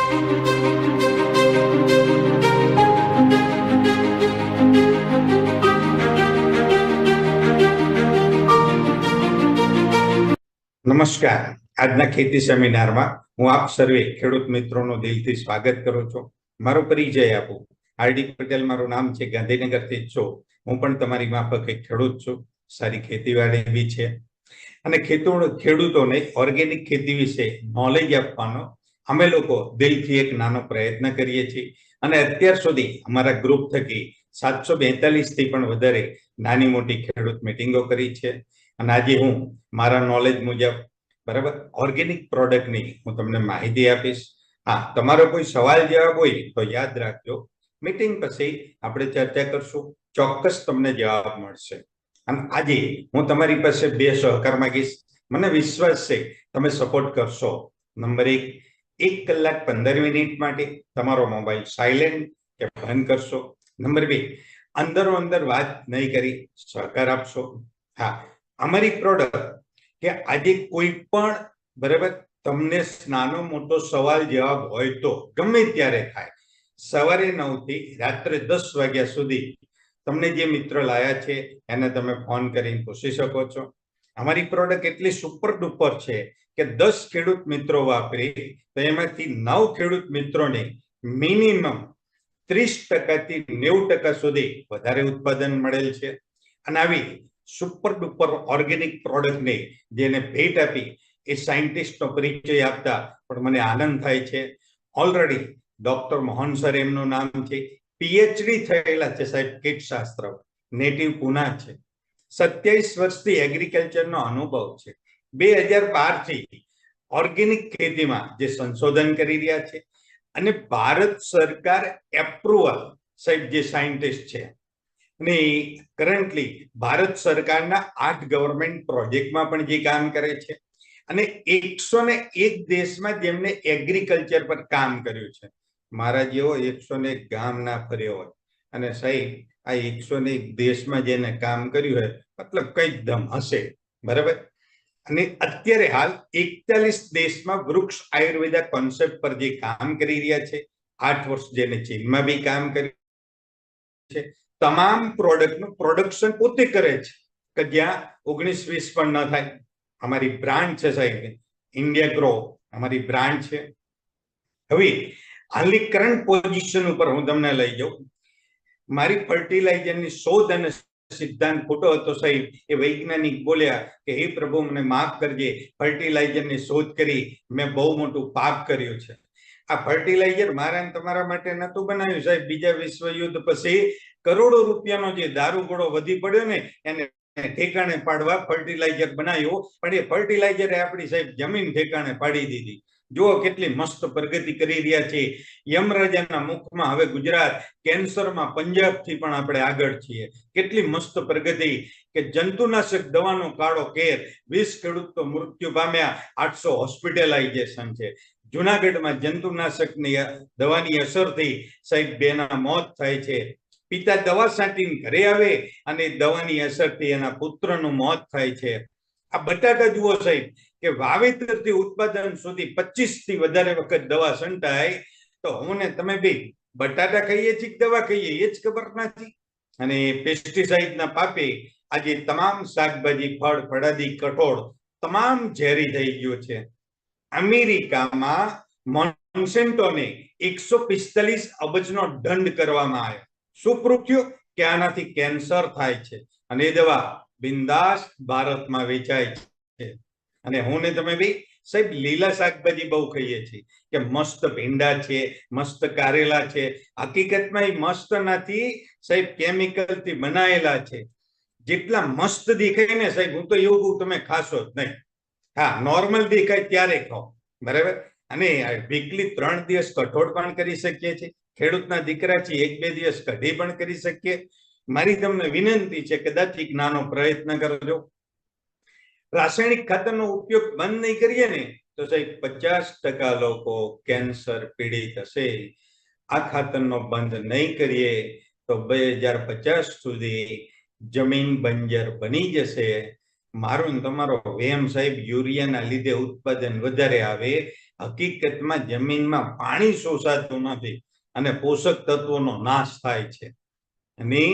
નમસ્કાર. આજના ખેતી સેમિનારમાં હું આપ સર્વે ખેડૂત મિત્રોનું દિલથી સ્વાગત કરું છું. મારો પરિચય આપું. હાર્દિક પટેલ મારું નામ છે, ગાંધીનગરથી જ છું. હું પણ તમારી માફક એક ખેડૂત છું. સારી ખેતીવાડી બી છે અને ખેડૂતોને ઓર્ગેનિક ખેતી વિશે નોલેજ આપવાનો અમે લોકો દિલથી એક નાનો પ્રયત્ન કરીએ છીએ અને અત્યાર સુધી અમારા ગ્રુપ થકી 742 થી પણ વધારે નાની મોટી ખેડૂત મીટિંગો કરી છે. અને આજે હું મારા નોલેજ મુજબ બરાબર ઓર્ગેનિક પ્રોડક્ટની હું તમને માહિતી આપીશ. હા, તમારો કોઈ સવાલ જવાબ હોય તો યાદ રાખજો, મીટિંગ પછી આપણે ચર્ચા કરશું, ચોક્કસ તમને જવાબ મળશે. અને આજે હું તમારી પાસે 2 સહકાર માંગીશ. મને વિશ્વાસ છે તમે સપોર્ટ કરશો. નંબર 1 કલાક 15 મિનિટ માટે તમારો મોબાઈલ સાયલેન્ટ કે બંધ કરશો. નંબર 2 અંદરો અંદર વાત નહીં કરી સહકાર આપશો. હા, અમારી પ્રોડક્ટ કે આજે કોઈ પણ બરાબર તમને નાનો મોટો સવાલ જવાબ હોય તો ગમે ત્યારે થાય. સવારે 9 થી રાત્રે 10 વાગ્યા સુધી તમને જે મિત્ર લાયા છે એને તમે ફોન કરીને પૂછી શકો છો. અમારી પ્રોડક્ટ એટલી સુપર ડુપર છે કે 10 ખેડૂત મિત્રો વાપરી તો એમાંથી 9 ખેડૂત મિત્રોને મિનિમમ 30% થી 90% સુધી વધારે ઉત્પાદન મળેલ છે. અને આવી સુપર ડુપર ઓર્ગેનિક પ્રોડક્ટને જેને ભેટ આપી એ સાયન્ટિસ્ટનો પરિચય આપતા પણ મને આનંદ થાય છે. ઓલરેડી ડોક્ટર મોહન સર એમનું નામ છે, પીએચડી થયેલા છે સાહેબ કીટશાસ્ત્ર, નેટિવ પુના છે. 27 વર્ષથી એગ્રીકલ્ચરનો અનુભવ છે. 2012 થી ઓર્ગેનિક ખેતીમાં જે સંશોધન કરી રહ્યા છે અને ભારત સરકાર એપ્રુવલ સાહેબ જે સાયન્ટિસ્ટ છે અને કરન્ટલી ભારત સરકારના 8 ગવર્મેન્ટ પ્રોજેક્ટમાં પણ જે કામ કરે છે અને 101 દેશમાં જેમને એગ્રીકલ્ચર પર કામ કર્યું છે. મારા જેવો 101 ગામ ના ફર્યો હોય અને સાહેબ આ 101 દેશમાં જેને કામ કર્યું હોય મતલબ કઈ દમ હશે, બરાબર. અને અત્યારે હાલ 41 દેશમાં વૃક્ષ આયુર્વેદા કોન્સેપ્ટ પર જે કામ કરી રહ્યા છે. 8 વર્ષ જેને ચીનમાં બી કામ કર્યું છે. તમામ પ્રોડક્ટનું પ્રોડક્શન પોતે કરે છે કે જ્યાં 19-20 પણ ન થાય. અમારી બ્રાન્ડ છે સાહેબ ઇન્ડિયા ગ્રો, અમારી બ્રાન્ડ છે. હવે હાલની કરંટ પોઝિશન ઉપર હું તમને લઈ જાઉં. મારી ફર્ટિલાઇઝરની શોધ અને સિદ્ધાંત ખોટો હતો સાહેબ. એ વૈજ્ઞાનિક બોલ્યા કે હે પ્રભુ મને માફ કરજે, ફર્ટિલાઇઝરની શોધ કરી મેં બહુ મોટું પાપ કર્યું છે. આ ફર્ટિલાઇઝર મારા તમારા માટે નતું બનાવ્યું સાહેબ. બીજા વિશ્વયુદ્ધ પછી કરોડો રૂપિયાનો જે દારૂગોળો વધી પડ્યો ને એને ઠેકાણે પાડવા ફર્ટિલાઇઝર બનાવ્યું, પણ એ ફર્ટિલાઇઝરે આપણી સાહેબ જમીન ઠેકાણે પાડી દીધી. જુઓ કેટલી મસ્ત પ્રગતિ કરી રહ્યા છે. યમરાજાના મુખમાં હવે ગુજરાત, કેન્સરમાં પંજાબથી પણ આપણે આગળ છીએ. કેટલી મસ્ત પ્રગતિ કે જંતુનાશક દવાનો કાળો કેર, 20 ખેડૂત તો મૃત્યુ પામ્યા, 800 હોસ્પિટલાઇઝેશન છે. જુનાગઢમાં જંતુનાશકની દવાની અસરથી સાહેબ 2 ના મોત થાય છે. પિતા દવા છાંટીને ઘરે આવે અને દવાની અસરથી એના પુત્રનું મોત થાય છે. આ બટાટા જુઓ સાહેબ કે વાવેતરથી ઉત્પાદન સુધી 25 થી વધારે વખત દવા છંટાય તો હું ને તમે બી બટાટા ખાઈએ છીએ દવા ખાઈએ એ જ ખબર નથી. અને પેસ્ટિસાઇડના પાપે આજે તમામ શાકભાજી, ફળ, ફળાદી, કઠોળ તમામ ઝેરી થઈ ગયો છે. અમેરિકામાં મોન્સેન્ટોને 145 અબજનો દંડ કરવામાં આવ્યો. શું પ્રૂફ થયું કે આનાથી કેન્સર થાય છે અને એ દવા બિંદાસ ભારતમાં વેચાય છે. અને હું ને તમે બી સાહેબ લીલા શાકભાજી બહુ ખાઈએ છીએ કે મસ્ત ભીંડા છે, મસ્ત કારેલા છે. હકીકતમાં એ મસ્ત નથી સાહેબ, કેમિકલથી બનાવેલા છે. જેટલા મસ્ત દેખાય ને સાહેબ હું તો એવું તમે ખાશો જ નહીં. હા, નોર્મલ દેખાય ત્યારે ખાઓ, બરાબર. અને વીકલી 3 દિવસ કઠોળ પણ કરી શકીએ છીએ. ખેડૂતના દીકરા છે, 1-2 દિવસ કઢી પણ કરી શકીએ. મારી તમને વિનંતી છે કદાચ એક નાનો પ્રયત્ન કરજો. રાસાયણિક ખાતરનો ઉપયોગ બંધ નહીં કરીએ ને તો સાહેબ 50% લોકો કેન્સર પીડિત હશે. આ ખાતરનો બંધ નહીં કરીએ તો 2050 સુધી જમીન બંજર બની જશે. મારો તમારો વેમ સાહેબ યુરિયાના લીધે ઉત્પાદન વધારે આવે હકીકતમાં જમીનમાં પાણી શોષાતું નથી અને પોષક તત્વોનો નાશ થાય છે. અને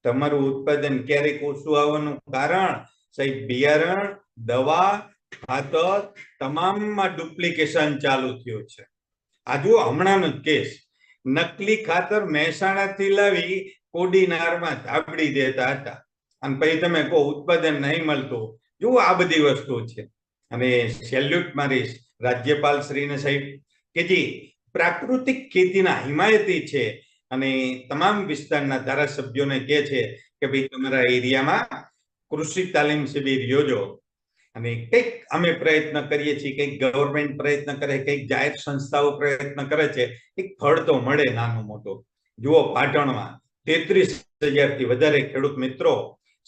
તમારું ઉત્પાદન ક્યારેક ઓછું આવવાનું કારણ સાહેબ બિયારણ, દવા, ખાતર તમામમાં ડુપ્લિકેશન ચાલુ થયું છે. આ જુઓ હમણાંનો કેસ, નકલી ખાતર મહેસાણાથી લાવી કોડીનારમાં ધાબડી દેતા હતા અને પછી તમે કહો ઉત્પાદન નહીં મળતું. જુઓ આ બધી વસ્તુ છે. અને સેલ્યુટ મારીશ રાજ્યપાલ શ્રીને સાહેબ કે જે પ્રાકૃતિક ખેતીના હિમાયતી છે અને તમામ વિસ્તારના ધારાસભ્યોને કહે છે કે ભાઈ તમારા એરિયામાં કૃષિ તાલીમ શિબિર યોજો. અને કંઈક અમે પ્રયત્ન કરીએ છીએ, કંઈક ગવર્મેન્ટ પ્રયત્ન કરે, કંઈક જાહેર સંસ્થાઓ પ્રયત્ન કરે છે, એક ફળ તો મળે નાનું મોટું. જુઓ પાટણમાં 33,000 થી વધારે ખેડૂત મિત્રો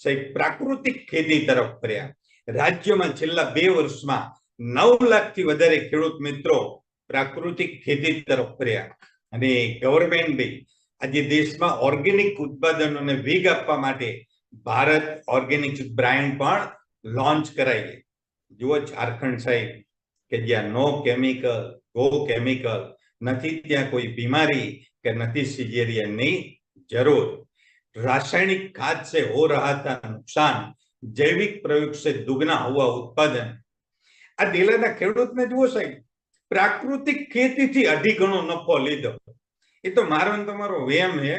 સાહેબ પ્રાકૃતિક ખેતી તરફ ફર્યા. રાજ્યમાં છેલ્લા 2 વર્ષમાં 9 લાખથી વધારે ખેડૂત મિત્રો પ્રાકૃતિક ખેતી તરફ ફર્યા. અને ગવર્મેન્ટ બી આજે દેશમાં ઓર્ગેનિક ઉત્પાદનોને વેગ આપવા માટે ભારત ઓર્ગેનિક બ્રાન્ડ પણ લોન્ચ કરાઈ. જુઓ ઝારખંડ સાહેબ કે જ્યાં નો કેમિકલ, ગો કેમિકલ નથી, ત્યાં કોઈ બીમારી કે નથી સિઝેરિયનની જરૂર. रासायनिक खाद से हो रहा था नुकसान, जैविक प्रयोग से दुगना हुआ उत्पादन. आ दिल्हीના ખેડૂતને જુઓ સાહેબ પ્રાકૃતિક ખેતીથી અઢી ગણો નફો લીધો. એ તો મારો ને તમારો વેમ હે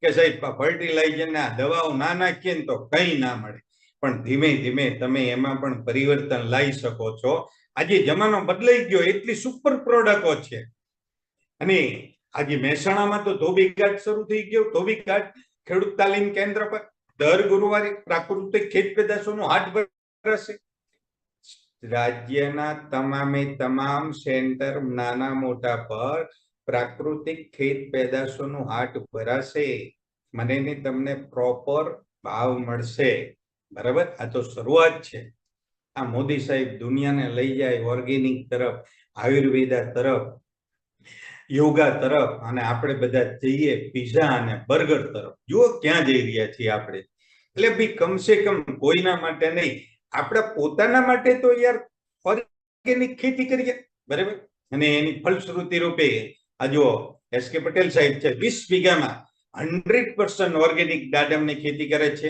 કે સાહેબ ફર્ટિલાઇઝર ના દવાઓ ના નાખીએ ને તો કઈ ના મળે. પણ ધીમે ધીમે તમે એમાં પણ પરિવર્તન લાવી શકો છો. આજે જમાનો બદલાઈ ગયો, એટલી સુપર પ્રોડક્ટો છે. અને આજે મહેસાણામાં તો ધોબી ઘાટ શરૂ થઈ ગયો. ધોબી ઘાટ ખેડૂત તાલીમ કેન્દ્ર પર દર ગુરુવારે પ્રાકૃતિક ખેત પેદાશોનું હાટ ભરાશે. રાજ્યના તમામે તમામ સેન્ટર નાના મોટા પર પ્રાકૃતિક ખેત પેદાશોનું હાટ ભરાશે. મને ને તમને પ્રોપર ભાવ મળશે. બરાબર, આ તો શરૂઆત છે. આ મોદી સાહેબ દુનિયાને લઈ જાય ઓર્ગેનિક તરફ, આયુર્વેદા તરફ, યોગા તરફ, અને આપણે બધા જઈએ પીઝા અને બર્ગર તરફ. જુઓ ક્યાં જઈ રહ્યા છીએ આપણે. એટલે ભાઈ કમસે કમ કોઈના માટે નહીં, આપણા પોતાના માટે તો યાર ઓર્ગેનિક ખેતી કરીએ. બરાબર, અને એની ફલશ્રુતિ રૂપે આ જુઓ એસ.કે. પટેલ સાહેબ છે 20 વીઘામાં 100% ઓર્ગેનિક દાડમની ખેતી કરે છે.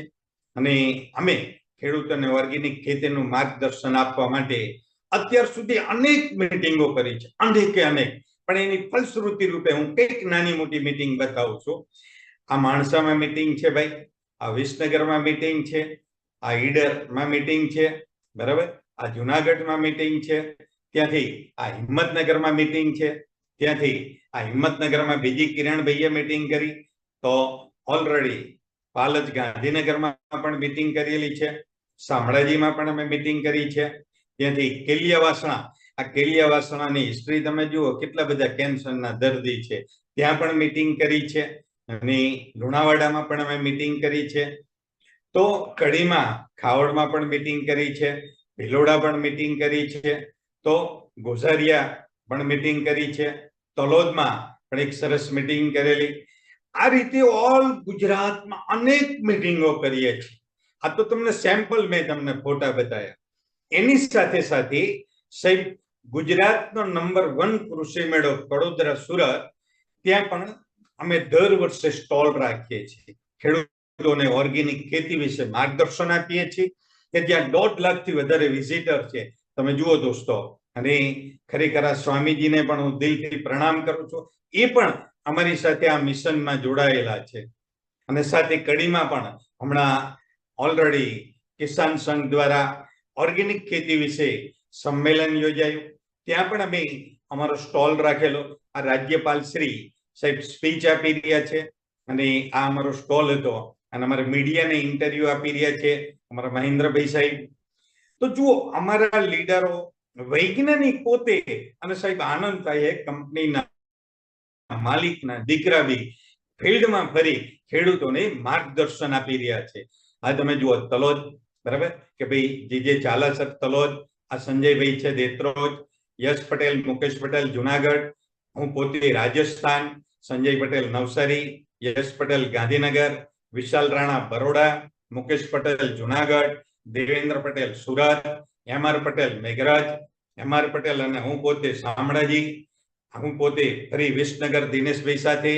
અને અમે ખેડૂતોને ઓર્ગેનિક ખેતીનું માર્ગદર્શન આપવા માટે અત્યાર સુધી અનેક મીટિંગો કરી છે, અનેક. પણ એની ફલશ્રુતિ રૂપે હું કંઈક નાની મોટી મીટિંગ બતાવું છું. આ માણસામાં મીટિંગ છે ભાઈ, આ વિસનગરમાં મીટિંગ છે, આ ઈડરમાં મીટિંગ છે, બરાબર, આ જુનાગઢમાં મીટિંગ છે, ત્યાંથી આ હિંમતનગરમાં મીટિંગ છે, ત્યાંથી આ હિંમતનગરમાં બીજી કિરણભાઈએ મીટિંગ કરી. તો ઓલરેડી પાલજ ગાંધીનગરમાં પણ મીટિંગ કરેલી છે, શામળાજીમાં પણ અમે મીટિંગ કરી છે, ત્યાંથી કેલિયાવાસણા, આ કેલિયાવાસણાની હિસ્ટ્રી તમે જુઓ, કેટલા બધા કેન્સરના દર્દી છે, ત્યાં પણ મીટિંગ કરી છે. અને લુણાવાડામાં પણ અમે મીટિંગ કરી છે. તો કડીમાં ખાવડમાં પણ મીટિંગ કરી છે, ભિલોડા પણ મીટિંગ કરી છે, તો ગોઝારિયા પણ મીટિંગ કરી છે, તલોદમાં પણ એક સરસ મીટિંગ કરેલી. આ રીતે ઓલ ગુજરાતમાં અનેક મીટિંગો કરીએ છીએ. આ તો તમને સેમ્પલ મેં તમને ફોટા બતાવ્યા. એની સાથે સાથે સાહેબ ગુજરાતનો નંબર 1 કૃષિ મેળો વડોદરા સુરત, ત્યાં પણ અમે દર વર્ષે સ્ટોલ રાખીએ છીએ. ખેડૂતોને ઓર્ગેનિક ખેતી વિશે માર્ગદર્શન આપીએ છીએ કે જ્યાં 1.5 લાખથી વધારે વિઝિટર છે. તમે જુઓ દોસ્તો, અને ખરેખર આ સ્વામીજીને પણ હું દિલથી પ્રણામ કરું છું. એ પણ અમારી સાથે આ મિશનમાં જોડાયેલા છે. અને સાથે કડીમાં પણ હમણાં ઓલરેડી કિસાન સંઘ દ્વારા ઓર્ગેનિક ખેતી વિશે સંમેલન યોજાયું, ત્યાં પણ અમે અમારો સ્ટોલ રાખેલો. આ રાજ્યપાલ શ્રી સાહેબ સ્પીચ આપી રહ્યા છે અને આ અમારો સ્ટોલ હતો. અને અમારા મીડિયાને ઇન્ટરવ્યુ આપી રહ્યા છે અમારા મહેન્દ્રભાઈ સાહેબ. તો જુઓ અમારા લીડરો, વૈજ્ઞાનિક પોતે, અને સાહેબ આનંદ થાય કંપનીના માલિકના દીકરા બી ફિલ્ડમાં ફરી ખેડૂતોને માર્ગદર્શન આપી રહ્યા છે. આ તમે જુઓ તલોદ, બરાબર, કે ભાઈ જે ચાલા સર તલોદ, આ સંજયભાઈ છે દેત્રોજ, યશ પટેલ, મુકેશ પટેલ જુનાગઢ, હું પોતે રાજસ્થાન, સંજય પટેલ નવસારી, યશ પટેલ ગાંધીનગર, વિશાલ રાણા બરોડા, મુકેશ પટેલ જુનાગઢ, દેવેન્દ્ર પટેલ સુરત, એમ.આર. પટેલ મેઘરજ, MR પટેલ અને હું પોતે શામળાજી, હું પોતે ફરી વિસનગર દિનેશભાઈ સાથે,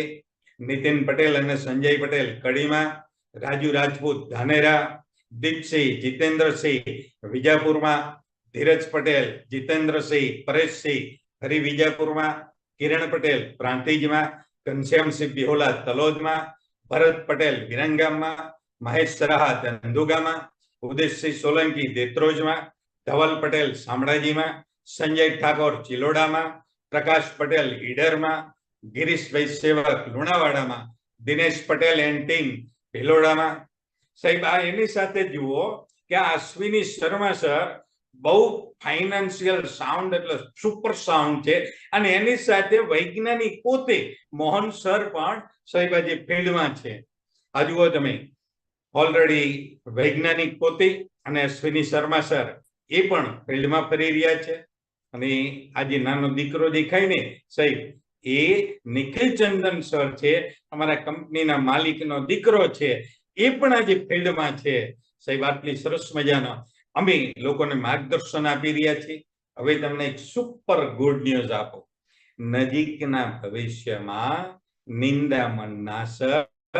નીતિન પટેલ અને સંજય પટેલ કડીમાં, રાજુ રાજપૂત ધાનેરા, દીપસિંહ જીતેન્દ્રસિંહ વિજાપુરમાં, ધીરજ પટેલ જીતેન્દ્રસિંહ પરેશસિંહ ફરી વિજાપુરમાં, કિરણ પટેલ પ્રાંતિજમાં, ઘનશ્યામસિંહ બિહોલા તલોદમાં, ભરત પટેલ વિરંગામમાં, મહેશ સરાહા ધંધુગામાં, ઉદયસિંહ સોલંકી દેત્રોજમાં, ધવલ પટેલ શામળાજીમાં, સંજય ઠાકોર ચિલોડામાં, પ્રકાશ પટેલ ઈડરમાં, ગિરીશભાઈ સેવક લુણાવાડામાં, દિનેશ પટેલ એન્ડ ટીમ ભિલોડામાં. સાહેબ આ એની સાથે જુઓ કે આ અશ્વિની શર્મા સર બહુ ફાઇનાન્શિયલ સાઉન્ડ એટલે સુપર સાઉન્ડ છે, અને એની સાથે વૈજ્ઞાનિક પોતે મોહન સર પણ સાહેબ આજે ફિલ્ડમાં છે. આ જુઓ તમે, ઓલરેડી વૈજ્ઞાનિક પોતે અને અશ્વિની શર્મા સર એ પણ ફિલ્ડમાં ફરી રહ્યા છે. અને આજે નાનો દીકરો દેખાય ને સાહેબ, એ નિખિલ ચંદન સર છે, અમારા કંપનીના માલિકનો દીકરો છે, એ પણ આજે ફિલ્ડમાં છે. સાહેબ આટલી સરસ મજાનો અમે લોકોને માર્ગદર્શન આપી રહ્યા છીએ. હવે તમને એક સુપર ગુડ ન્યૂઝ આપો, નજીકના ભવિષ્યમાં નિંદામણ નાશક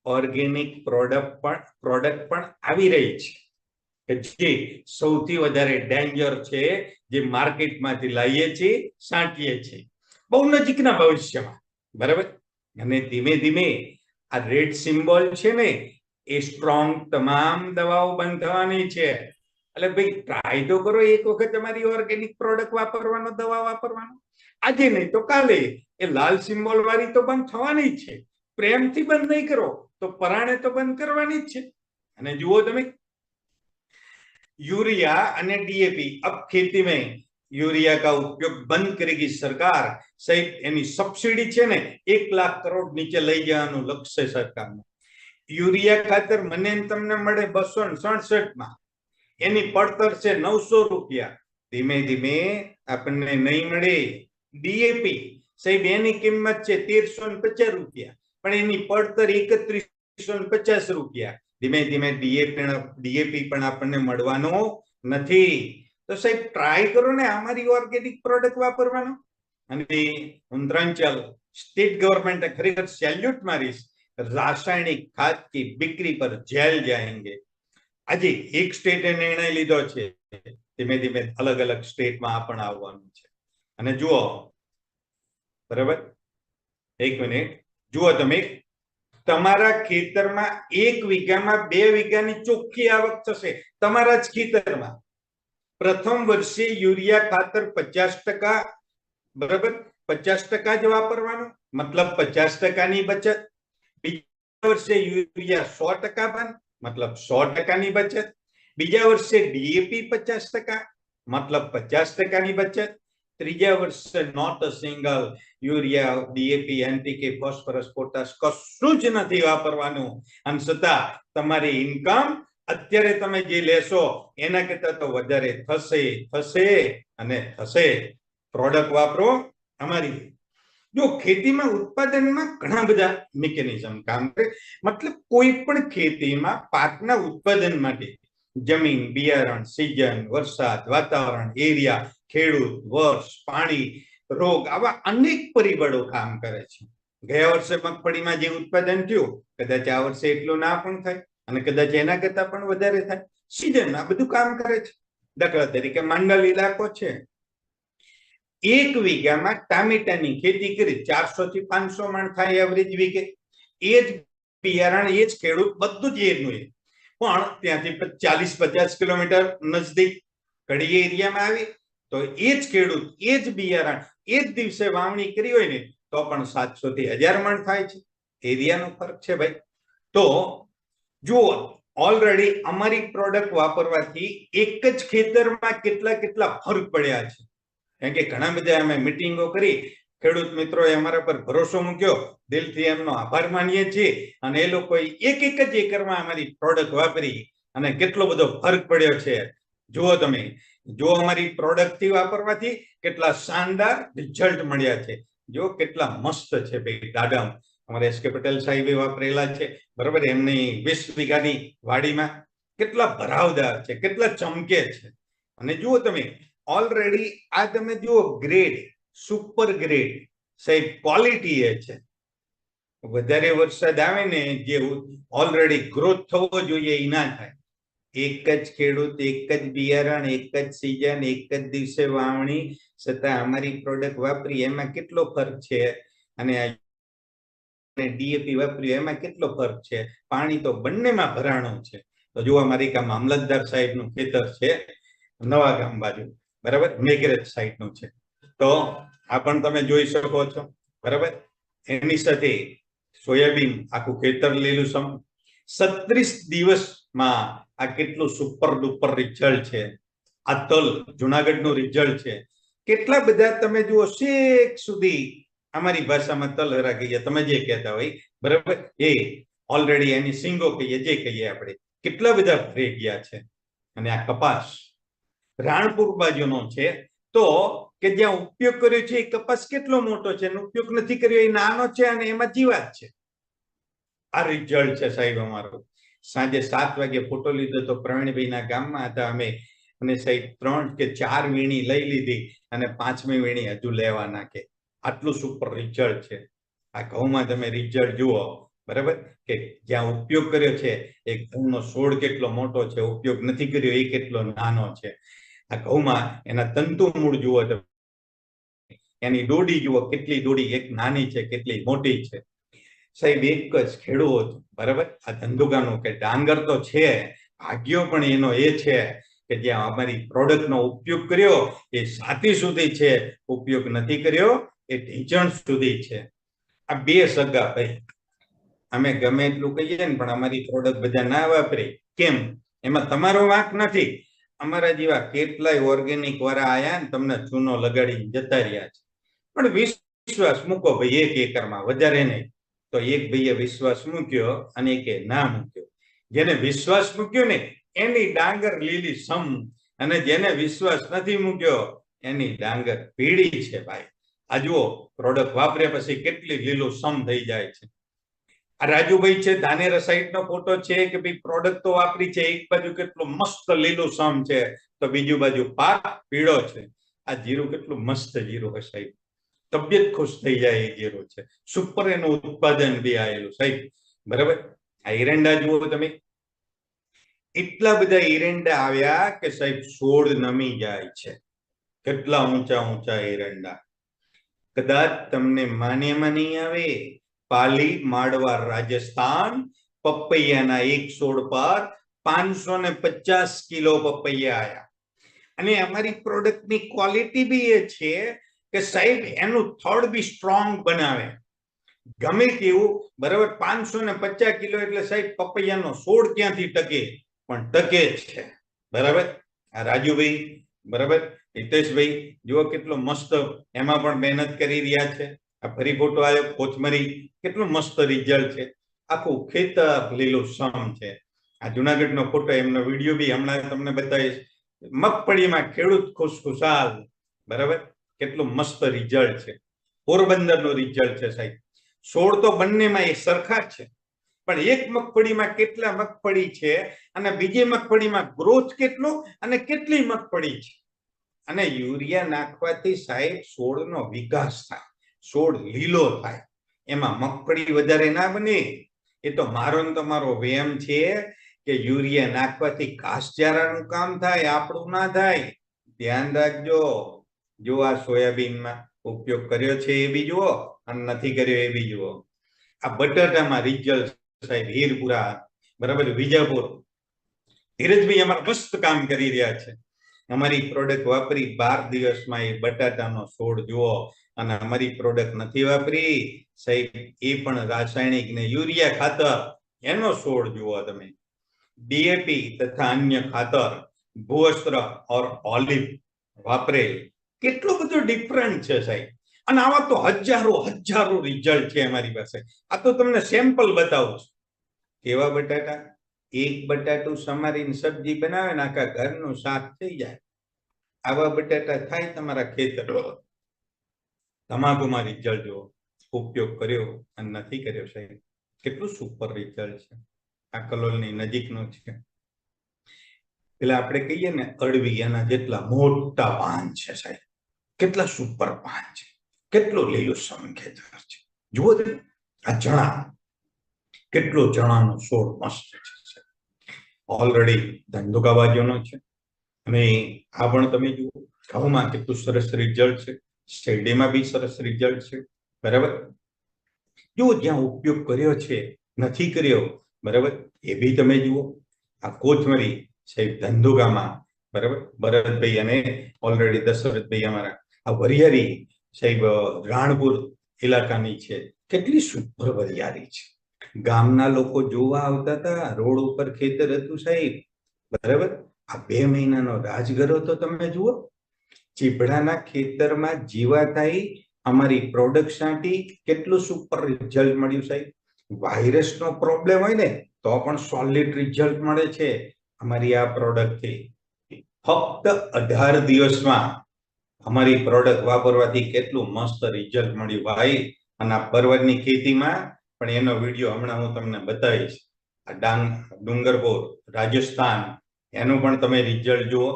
ઓર્ગેનિક પ્રોડક્ટ પણ આવી રહી છે, જે સૌથી વધારે ડેન્જર છે, જે માર્કેટમાંથી લાવીએ છીએ, છાંટીએ છીએ બહુ નજીકના ભવિષ્યમાં, બરાબર. અને ધીમે ધીમે આ રેડ સિમ્બોલ છે ને, એ સ્ટ્રોંગ તમામ દવાઓ બંધ થવાની છે. એટલે ભાઈ ટ્રાય તો કરો એક વખત તમારી ઓર્ગેનિક પ્રોડક્ટ વાપરવાનો, દવા વાપરવાનો. આજે નહીં તો કાલે એ લાલ સિમ્બોલ વાળી તો બંધ થવાની જ છે. પ્રેમથી બંધ નહીં કરો તો પરાણે તો બંધ કરવાની જ છે. અને જુઓ તમે, यूरिया અને डीएपी अब खेती में यूरिया का उपयोग बंद करेगी सरकार. सहित એની સબસિડી છે ને 1 લાખ કરોડ નીચે લઈ જવાનું લક્ષ્ય સરકારનું. યુરિયા ખાતર મને તમને મળે 267 માં, એની પડતર છે 900 રૂપિયા. ધીમે ધીમે આપણને નહીં મળે. ડીએપી સાહેબ એની કિંમત છે 1350 રૂપિયા, પણ એની પડતર 3150 રૂપિયા. ધીમે ધીમે ડીએપી પણ આપણને મળવાનો નથી. તો સાહેબ ટ્રાય કરો ને અમારી ઓર્ગેનિક પ્રોડક્ટ વાપરવાનો. અને ઉત્તરાંચલ સ્ટેટ ગવર્મેન્ટ ખરેખર સેલ્યુટ મારીશ, રાસાયણિક ખાદ की बिक्री पर जेल जाएंगे. આજે એક સ્ટેટે નિર્ણય લીધો છે, ધીમે ધીમે અલગ અલગ સ્ટેટમાં પણ આવવાનું છે. અને જુઓ, બરાબર, એક મિનિટ જુઓ તમે, તમારા ખેતરમાં 1 વીઘામાં 2 વીઘાની ચોખ્ખી આવક થશે તમારા જ ખેતરમાં. પ્રથમ વર્ષે યુરિયા ખાતર 50%, બરાબર, 50% જ વાપરવાનું, મતલબ 50%ની બચત. બીજા વર્ષે યુરિયા 100% બંધ, મતલબ 100%ની બચત. બીજા વર્ષે ડીએપી 50%, મતલબ 50%ની બચત. ત્રીજા વર્ષે not a single urea, DAP, NPK, phosphorus, potash કશું જ નથી વાપરવાનું. અને છતાં તમારી ઇન્કમ અત્યારે તમે જે લેશો એના કરતા તો વધારે થશે અને થશે. પ્રોડક્ટ વાપરો અમારી. જો ખેતીમાં ઉત્પાદનમાં ઘણા બધા મિકેનિઝમ કામ કરે, મતલબ કોઈ પણ ખેતીમાં પાકના ઉત્પાદન માટે જમીન, બિયારણ, સિઝન, વરસાદ, વાતાવરણ, એરિયા, ખેડૂત, વર્ષ, પાણી, રોગ, આવા અનેક પરિબળો કામ કરે છે. ગયા વર્ષે મગફળીમાં જે ઉત્પાદન થયું કદાચ આ વર્ષે એટલું ના પણ થાય, અને કદાચ એના કરતા પણ વધારે થાય. સિઝન આ બધું કામ કરે છે. દાખલા તરીકે માંડલ ઇલાકો છે, 1 વીઘામાં ટામેટાની ખેતી કરી 400 થી 500 મણ થાય એવરેજ વીઘે. એ જ બિયારણ, એ જ ખેડૂત, બધું જ એનું એ. પણ ત્યાંથી 40-50 કિલોમીટર નજદીક કડી એરિયામાં આવી તો એ જ ખેડૂત, એ જ બિયારણ, એ જ દિવસે વાવણી કરી હોય ને તો પણ 700 થી 1000 મણ થાય છે. એરિયાનો ફરક છે ભાઈ. તો જુઓ, ઓલરેડી અમારી પ્રોડક્ટ વાપરવાથી એક જ ખેતરમાં કેટલા ફરક પડ્યા છે. કારણ કે ઘણા બધા અમે મિટિંગો કરી, ખેડૂત મિત્રોએ અમારા પર ભરોસો મૂક્યો, દિલથી એમનો આભાર માનીએ છીએ. અને એ લોકોએ એક જ એકરમાં અમારી પ્રોડક્ટ વાપરી અને કેટલો બધો ફરક પડ્યો છે. જુઓ તમે, જો અમારી પ્રોડક્ટથી વાપરવાથી કેટલા શાનદાર રિઝલ્ટ મળ્યા છે. જો કેટલા મસ્ત છે ભાઈ. દાડમ અમારે એસ કે પટેલ સાહેબે વાપરેલા છે, બરાબર. એમની 20 વીઘાની વાડીમાં કેટલા ભરાવદાર છે, કેટલા ચમકે છે. અને જુઓ તમે, ઓલરેડી આ તમે જુઓ ગ્રેડ, સુપર ગ્રેડ સાહેબ, ક્વોલિટી એ છે. વધારે વરસાદ આવે ને જે ઓલરેડી ગ્રોથ થવો જોઈએ એ ના થાય. એક જ ખેડૂત, એક જ બિયારણ, એક જ સિઝન, એક જ દિવસે વાવણી, છતાં અમારી પ્રોડક્ટ વાપરી એમાં કેટલો ફરક છે, અને ડીએપી વાપર્યું એમાં કેટલો ફરક છે. પાણી તો બંનેમાં ભરાણું છે. તો જો અમારી કામ મામલતદાર સાહેબ નું ખેતર છે નવા ગામ બાજુ, બરાબર, મેઘરજ સાઈડ નું છે. તો આ પણ તમે જોઈ શકો છો, બરાબર. એની સાથે સોયાબીન આખું ખેતર લીલુંછમ. 36 દિવસમાં આ કેટલું સુપર ડુપર રિઝલ્ટ છે. આ તલ જુનાગઢનું રિઝલ્ટ છે. કેટલા બધા તમે જુઓ શેક સુધી અમારી ભાષામાં તલહરા કહીએ, તમે જે કહેતા હોય, બરાબર, એ ઓલરેડી એની સિંગો કહીએ, જે કહીએ આપણે, કેટલા બધા ભરી ગયા છે. અને આ કપાસ રાણપુર બાજુનો છે, તો કે જ્યાં ઉપયોગ કર્યો છે એ કપાસ કેટલો મોટો છે, અને ઉપયોગ નથી કર્યો એ નાનો છે, અને એમાં જીવાત છે. આ રિઝલ્ટ છે સાહેબ અમારું. સાંજે 7 વાગે ફોટો લીધો તો પ્રવીણભાઈના ગામમાં હતા અમે, અને સાહેબ 3 કે 4 વીણી લઈ લીધી, અને 5મી વીણી હજુ લેવાના. કે આટલું સુપર રિઝલ્ટ છે. આ ઘઉંમાં તમે રિઝલ્ટ જુઓ, બરાબર, કે જ્યાં ઉપયોગ કર્યો છે એ ઘઉંનો છોડ કેટલો મોટો છે, ઉપયોગ નથી કર્યો એ કેટલો નાનો છે. આ ઘઉંમાં એના તંતુ મૂળ જુઓ, એની ડોડી જુઓ, કેટલી ડોડી, એક નાની છે કેટલી મોટી છે. સાહેબ એક જ ખેડૂત, બરાબર, આ ધંધુકાનું કે ડાંગર તો છે, ભાગ્યો પણ એનો એ છે કે જ્યાં અમારી પ્રોડક્ટનો ઉપયોગ કર્યો એ સાતી સુધી છે, ઉપયોગ નથી કર્યો એ ઢીંચણ સુધી છે. આ બે સગા ભાઈ. અમે ગમે એટલું કહીએ ને, પણ અમારી પ્રોડક્ટ બધા ના વાપરે. કેમ? એમાં તમારો વાંક નથી. અમારા જેવા કેટલાય ઓર્ગેનિક વાળા આયા ને તમને ચૂનો લગાડી જતા રહ્યા છે. પણ વિશ્વાસ મૂકો ભાઈ, 1 એકરમાં, વધારે નહીં. તો એક ભાઈએ વિશ્વાસ મૂક્યો અને એકે ના મૂક્યો. જેને વિશ્વાસ મૂક્યો ને એની ડાંગર લીલી સમ, અને જેને વિશ્વાસ નથી મૂક્યો એની ડાંગર પીળી છે ભાઈ. આ જુઓ, પ્રોડક્ટ વાપર્યા પછી કેટલી લીલું સમ થઈ જાય છે. આ રાજુભાઈ છે, ધાનેરા સાઈડ નો ફોટો છે કે ભાઈ પ્રોડક્ટ તો વાપરી છે, એક બાજુ કેટલું મસ્ત લીલું સમ છે, તો બીજું બાજુ પાક પીળો છે. આ જીરું કેટલું મસ્ત જીરું હશે સાહેબ, તબિયત ખુશ થઈ જાય એ જીરું છે. સુપર એનું ઉત્પાદન બી આવેલું સાહેબ, બરાબર. આ એરંડા જુઓ તમે, એટલા બધા એરંડા આવ્યા કે સાહેબ છોડ નમી જાય છે. કેટલા ઊંચા ઊંચા એરંડા. કદાચ તમને માન્યમાં નહીં આવે, પાલી માળવા રાજસ્થાન પપૈયાના એક છોડ પર 550 કિલો પપૈયા આયા. અને અમારી પ્રોડક્ટની ક્વોલિટી બી એ છે કે સાહેબ એનું થડ બી સ્ટ્રોંગ બનાવે. ગમે તેવું, બરાબર, 550 કિલો એટલે સાહેબ પપૈયાનો છોડ ક્યાંથી ટકે, પણ ટકે છે, બરાબર. આ રાજુભાઈ, બરાબર, હિતેશભાઈ જુઓ કેટલો મસ્ત એમાં પણ મહેનત કરી રહ્યા છે. આ ફરી ફોટો આવ્યો કોચમરી, કેટલું મસ્ત રિઝલ્ટ છે. આખું ખેતર લીલું સમ છે. આ જુનાગઢનો ફોટો, એમનો વિડીયો બી હમણાં તમને બતાવીશ. મગફળીમાં ખેડૂત ખુશખુશાલ, બરાબર, કેટલું મસ્ત રિઝલ્ટ છે. પોરબંદરનું રિઝલ્ટ છે સાહેબ. છોડ તો બંનેમાં એ સરખા જ છે, પણ એક મગફળીમાં કેટલા મગફળી છે અને બીજી મગફળીમાં ગ્રોથ કેટલો અને કેટલી મગફળી છે. અને યુરિયા નાખવાથી સાહેબ છોડનો વિકાસ થાય, છોડ લીલો થાય, એમાં મગફળી વધારે ના બને. એ તો મારો ને તમારો વહેમ છે કે યુરિયા નાખવાથી ઘાસચારાનું કામ થાય, આપણું ના થાય. ધ્યાન રાખજો. જો આ સોયાબીનમાં ઉપયોગ કર્યો છે એ બી જુઓ, અને નથી કર્યો એ બી જુઓ. આ બટાટામાં રિઝલ્ટ સાહેબ હીરપુરા, બરાબર, વિજાપુર. ધીરજભાઈ અમારા મસ્ત કામ કરી રહ્યા છે. અમારી પ્રોડક્ટ વાપરી 12 દિવસમાં એ બટાટાનો છોડ જુઓ, અને અમારી પ્રોડક્ટ નથી વાપરી સાહેબ એ પણ રાસાયણિક ને યુરિયા ખાતર, એનો છોડ જુઓ તમે. ડીએપી તથા અન્ય ખાતર, ભૂવસ્ત્ર ઓર ઓલિવ વાપરેલ, કેટલું બધું ડિફરન્ટ છે સાહેબ. અને આવા તો હજારો રિઝલ્ટ છે અમારી પાસે. આ તો તમને સેમ્પલ બતાવું છું. કેવા બટાટા, એક બટાટું સમારીને સબ્જી બનાવે ને આખા ઘરનું શાક થઈ જાય. આવા બટાટા થાય તમારા ખેતરો. તમાકુમાં રિઝલ્ટ જુઓ, ઉપયોગ કર્યો અને નથી કર્યો સાહેબ, કેટલું સુપર રિઝલ્ટ છે. આ કલોલની નજીકનો છે. પેલા આપણે કહીએ ને અળવી, એના જેટલા મોટા પાન છે સાહેબ, કેટલા સુપર પાન છે, કેટલો લીલુંછમ ખેતર છે. જુઓ તમે આ ચણા, કેટલો ચણાનો છોડ મસ્ત છે, ઓલરેડી ધંધુકા બાજુનો છે. અને આ પણ તમે જુઓ ઘઉંમાં કેટલું સરસ રિઝલ્ટ છે, શેરડીમાં બી સરસ રિઝલ્ટ છે. બરાબર, જો જ્યાં ઉપયોગ કર્યો છે નથી કર્યો, બરાબર, એ બી તમે જુઓ. આ કોથમરી સાહેબ ધંધુકામાં, બરાબર, ભરતભાઈ અને ઓલરેડી દશરથભાઈ અમારા, આ વરિયાળી સાહેબ રાણપુર ઇલાકાની છે, કેટલી સુપર વરિયાળી છે. ગામના લોકો જોવા આવતા હતા, રોડ ઉપર ખેતર હતું સાહેબ, બરાબર. આ 2 મહિનાનો રાજગરો તો તમે જુઓ, ચીભડાના ખેતરમાં જીવાતાઈ અમારી પ્રોડક્ટમાંથી કેટલું સુપર રિઝલ્ટ મળ્યું સાહેબ. વાયરસનો પ્રોબ્લેમ હોય ને તો પણ સોલિડ રિઝલ્ટ મળે છે અમારી આ પ્રોડક્ટથી. ફક્ત 18 દિવસમાં અમારી પ્રોડક્ટ વાપરવાથી કેટલું મસ્ત રિઝલ્ટ મળ્યું ભાઈ. અને આ પરવળની ખેતીમાં પણ એનો વિડીયો હમણાં હું તમને બતાવીશ. આ ડુંગરપુર રાજસ્થાન, એનું પણ તમે રિઝલ્ટ જુઓ.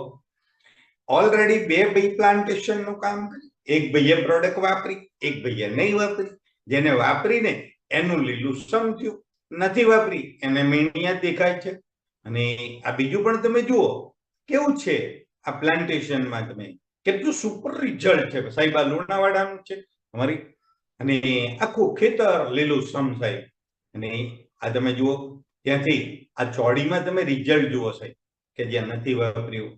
ઓલરેડી 2 ભાઈ પ્લાન્ટેશન નું કામ કર્યું, એક ભાઈએ પ્રોડક્ટ વાપરી, એક ભાઈએ નહીં વાપરી. જેને વાપરીને એનું લીલુંછમ થયું, નથી વાપરી એને મીણિયા દેખાય છે. અને આ બીજું પણ તમે જુઓ કેવું છે આ પ્લાન્ટેશનમાં, તમે કેટલું સુપર રિઝલ્ટ છે સાહેબ. આ લુણાવાડાનું છે અમારી, અને આખું ખેતર લીલુંછમ સાહેબ. અને આ તમે જુઓ ત્યાંથી આ ચોડીમાં તમે રિઝલ્ટ જુઓ સાહેબ, કે જ્યાં નથી વાપર્યું.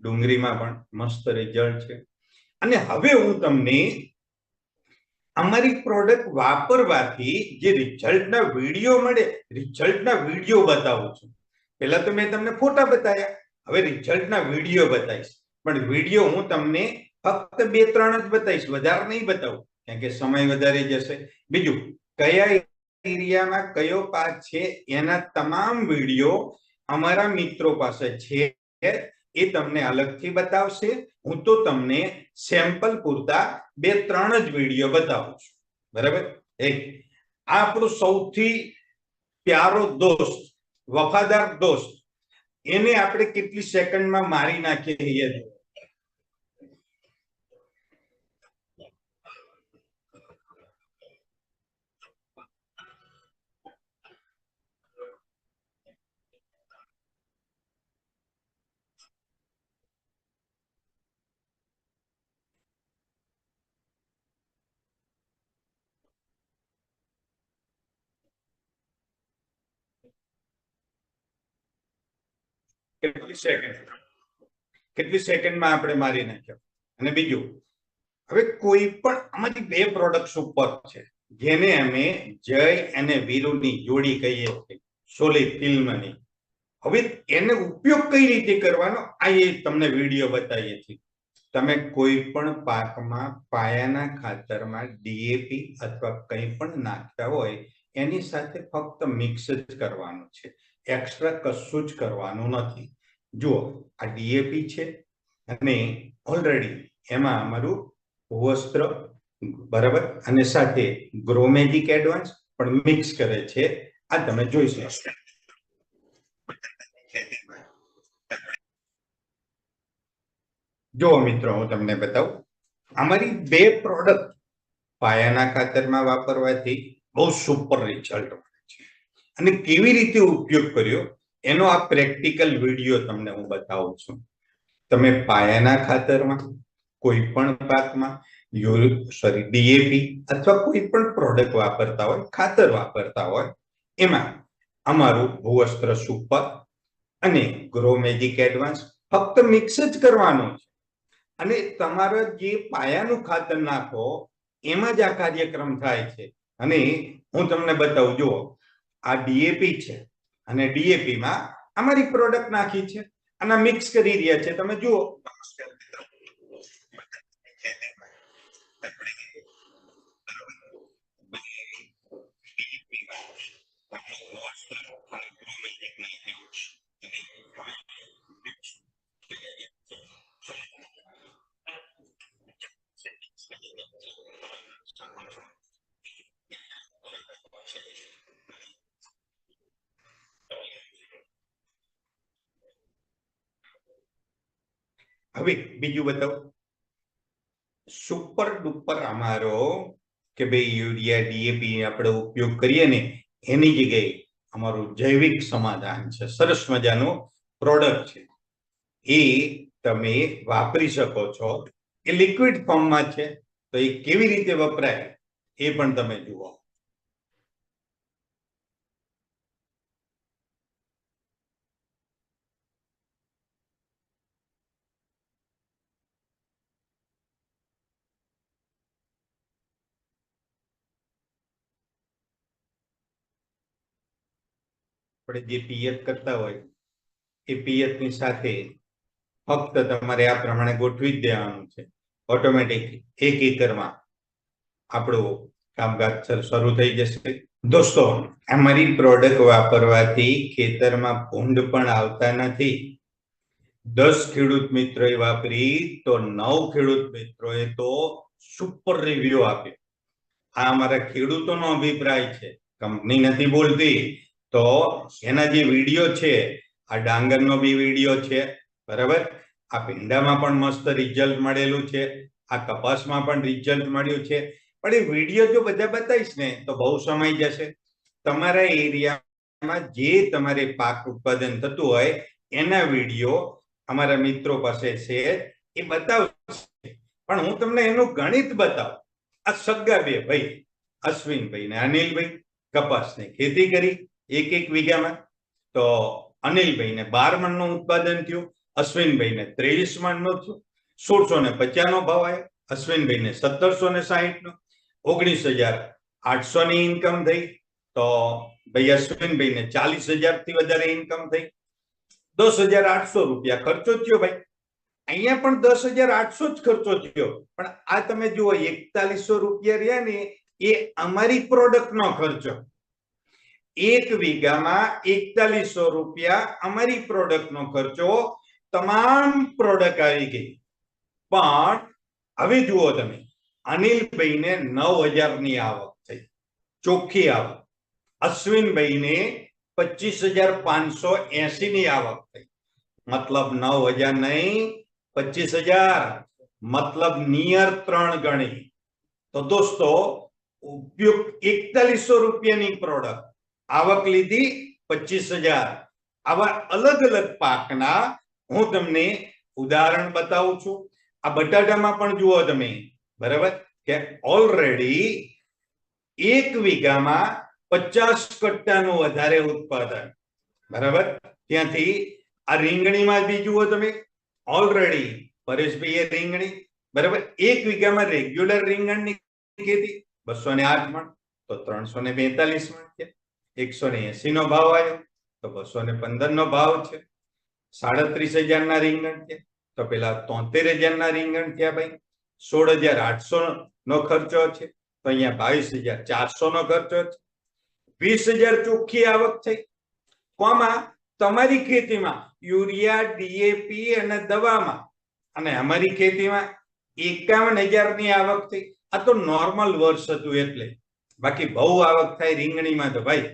ડુંગળીમાં પણ મસ્ત રિઝલ્ટ છે. અને હવે હું તમને અમારી પ્રોડક્ટ વાપરવાથી જે રિઝલ્ટના વિડીયો મળે, રિઝલ્ટના વિડીયો બતાવું છું. પહેલા તો મેં તમને ફોટા બતાવ્યા, હવે રિઝલ્ટના વિડીયો બતાવીશ. પણ વિડીયો હું તમને ફક્ત 2-3 જ બતાવીશ, વધારે નહીં બતાવું, કારણ કે સમય વધારે જશે. બીજું, કયા એરિયામાં કયો પાક છે એના તમામ વિડીયો અમારા મિત્રો પાસે છે, એ તમને અલગથી બતાવશે. હું તો તમને સેમ્પલ પૂરતા 2-3 જ વિડીયો બતાવું છું. બરાબર, એક આપણો સૌથી પ્યારો દોસ્ત, વફાદાર દોસ્ત, એને આપણે કેટલી સેકન્ડમાં મારી નાખીએ. કેટલી સેકન્ડમાં આપણે મારી નાખ્યો. અને બીજું, હવે કોઈ પણ અમારી 2 પ્રોડક્ટ ઉપર છે, જેને અમે જય અને વીરુની જોડી કહીએ છીએ, સોલી ફિલ્મની. હવે એને ઉપયોગ કઈ રીતે કરવાનો, આ એ તમને વિડીયો બતાવીએ છીએ. તમે કોઈ પણ પાકમાં પાયાના ખાતરમાં ડીએપી અથવા કંઈ પણ નાખતા હોય, એની સાથે ફક્ત મિક્સ જ કરવાનું છે, એક્સ્ટ્રા કશું જ કરવાનું નથી. જુઓ આ ડીએપી છે, અને ઓલરેડી એમાં અમારું વસ્ત્ર, બરાબર, અને સાથે ગ્રોમેજિક એડવાન્સ પણ મિક્સ કરે છે. આ તમે જોઈ શકો. જો મિત્રો હું તમને બતાવું, અમારી 2 પ્રોડક્ટ પાયાના ખાતરમાં વાપરવાથી બહુ સુપર રિઝલ્ટ મળે છે. અને કેવી રીતે ઉપયોગ કર્યો એનો આ પ્રેક્ટિકલ વિડીયો તમને હું બતાવું છું. તમે પાયાના ખાતરમાં કોઈ પણ પાકમાં ડીએપી અથવા કોઈ પણ પ્રોડક્ટ વાપરતા હોય, ખાતર વાપરતા હોય, એમાં અમારું ભૂવસ્ત્ર સુપર અને ગ્રો મેજિક એડવાન્સ ફક્ત મિક્સ જ કરવાનો છે. અને તમારા જે પાયાનું ખાતર નાખો એમાં જ આ કાર્યક્રમ થાય છે. અને હું તમને બતાવું, જુઓ આ ડીએપી છે, અને ડીએપી માં અમારી પ્રોડક્ટ નાખી છે અને મિક્સ કરી રહ્યા છે. તમે જુઓ, હવે બીજું બતાવો, સુપર ડુપર અમારો કે ભાઈ યુરિયા ડીએપી આપણે ઉપયોગ કરીએ ને એની જગ્યાએ અમારું જૈવિક સમાધાન છે, સરસ મજાનું પ્રોડક્ટ છે, એ તમે વાપરી શકો છો. એ લિક્વિડ ફોર્મમાં છે, તો એ કેવી રીતે વપરાય એ પણ તમે જુઓ. આપણે જે પિયત કરતા હોય એ પિયતની સાથે ફક્ત તમારે આ પ્રમાણે ગોઠવી જ દેવાનું છે. ઓટોમેટિક 1 એકરમાં આપણું કામકાજ શરૂ થઈ જશે. દોસ્તો, અમારી પ્રોડક્ટ વાપરવાથી ખેતરમાં ભૂંડ પણ આવતા નથી. 10 ખેડૂત મિત્રોએ વાપરી તો 9 ખેડૂત મિત્રોએ તો સુપર રિવ્યુ આપ્યો. આ અમારા ખેડૂતોનો અભિપ્રાય છે, કંપની નથી બોલતી. તો એના જે વિડીયો છે, આ ડાંગરનો બી વિડીયો છે, બરાબર, આ ભીંડામાં પણ મસ્ત રિઝલ્ટ મળેલું છે, આ કપાસમાં પણ રિઝલ્ટ મળ્યું છે. પણ એ વિડીયો જો બધા બતાવીશ ને તો બહુ સમય જશે. તમારા એરિયામાં જે તમારે પાક ઉત્પાદન થતું હોય એના વિડીયો અમારા મિત્રો પાસે છે, એ બતાવશે. પણ હું તમને એનું ગણિત બતાવું. આ સગા બે ભાઈ અશ્વિનભાઈ ને અનિલભાઈ કપાસની ખેતી કરી 1 વીઘામાં. તો અનિલભાઈને 12 મણનું ઉત્પાદન થયું, અશ્વિનભાઈને 23 મણનું થયું. 1650 નો ભાવ આવ્યો, અશ્વિનભાઈને 1760 નો, 19,800 ની ઇન્કમ થઈ. તો ભાઈ અશ્વિનભાઈને 40,000 થી વધારે ઇન્કમ થઈ. 10,800 રૂપિયા ખર્ચો થયો. ભાઈ અહીંયા પણ 10,800 જ ખર્ચો થયો. પણ આ તમે જુઓ 4100 રૂપિયા રહ્યા ને એ અમારી પ્રોડક્ટનો ખર્ચો. 1 વીઘામાં 4100 રૂપિયા અમારી પ્રોડક્ટનો ખર્ચો. તમામ પ્રોડક્ટ આવી ગઈ. પણ હવે જુઓ તમે, અનિલભાઈને 9,000 ની આવક થઈ, ચોખ્ખી આવક. અશ્વિનભાઈને 25,580 ની આવક થઈ. મતલબ 9,000 નહીં, 25,000, મતલબ નિયર 3 ગણી. તો દોસ્તો, ઉપયોગ 4100 રૂપિયાની પ્રોડક્ટ, આવક લીધી 25,000. આવા અલગ અલગ પાકના હું તમને ઉદાહરણ બતાવું છું. આ બટાટામાં પણ જુઓ તમે, બરાબર, કે ઓલરેડી 1 વીઘામાં 50 કટ્ટાનું વધારે ઉત્પાદન, બરાબર. ત્યાંથી આ રીંગણીમાં બી જુઓ તમે, ઓલરેડી પરેશભાઈએ રીંગણી, બરાબર, 1 વીઘામાં રેગ્યુલર રીંગણની ખેતી 208 મણ, તો 342 મણ છે. 180 નો ભાવ આવ્યો, તો 215 નો ભાવ છે. 37,000 ના રીંગણ છે, તો પેલા 73,000 ના રીંગણ થયા. ભાઈ 16,800 નો ખર્ચો છે, તો અહીંયા 22,400 નો ખર્ચો છે. 20,000 ચોખ્ખી આવક થઈ. કોમાં? તમારી ખેતીમાં યુરિયા, ડીએપી અને દવામાં. અને અમારી ખેતીમાં 51,000 ની આવક થઈ. આ તો નોર્મલ વર્ષ હતું એટલે. બાકી બહુ આવક થાય રીંગણીમાં તો ભાઈ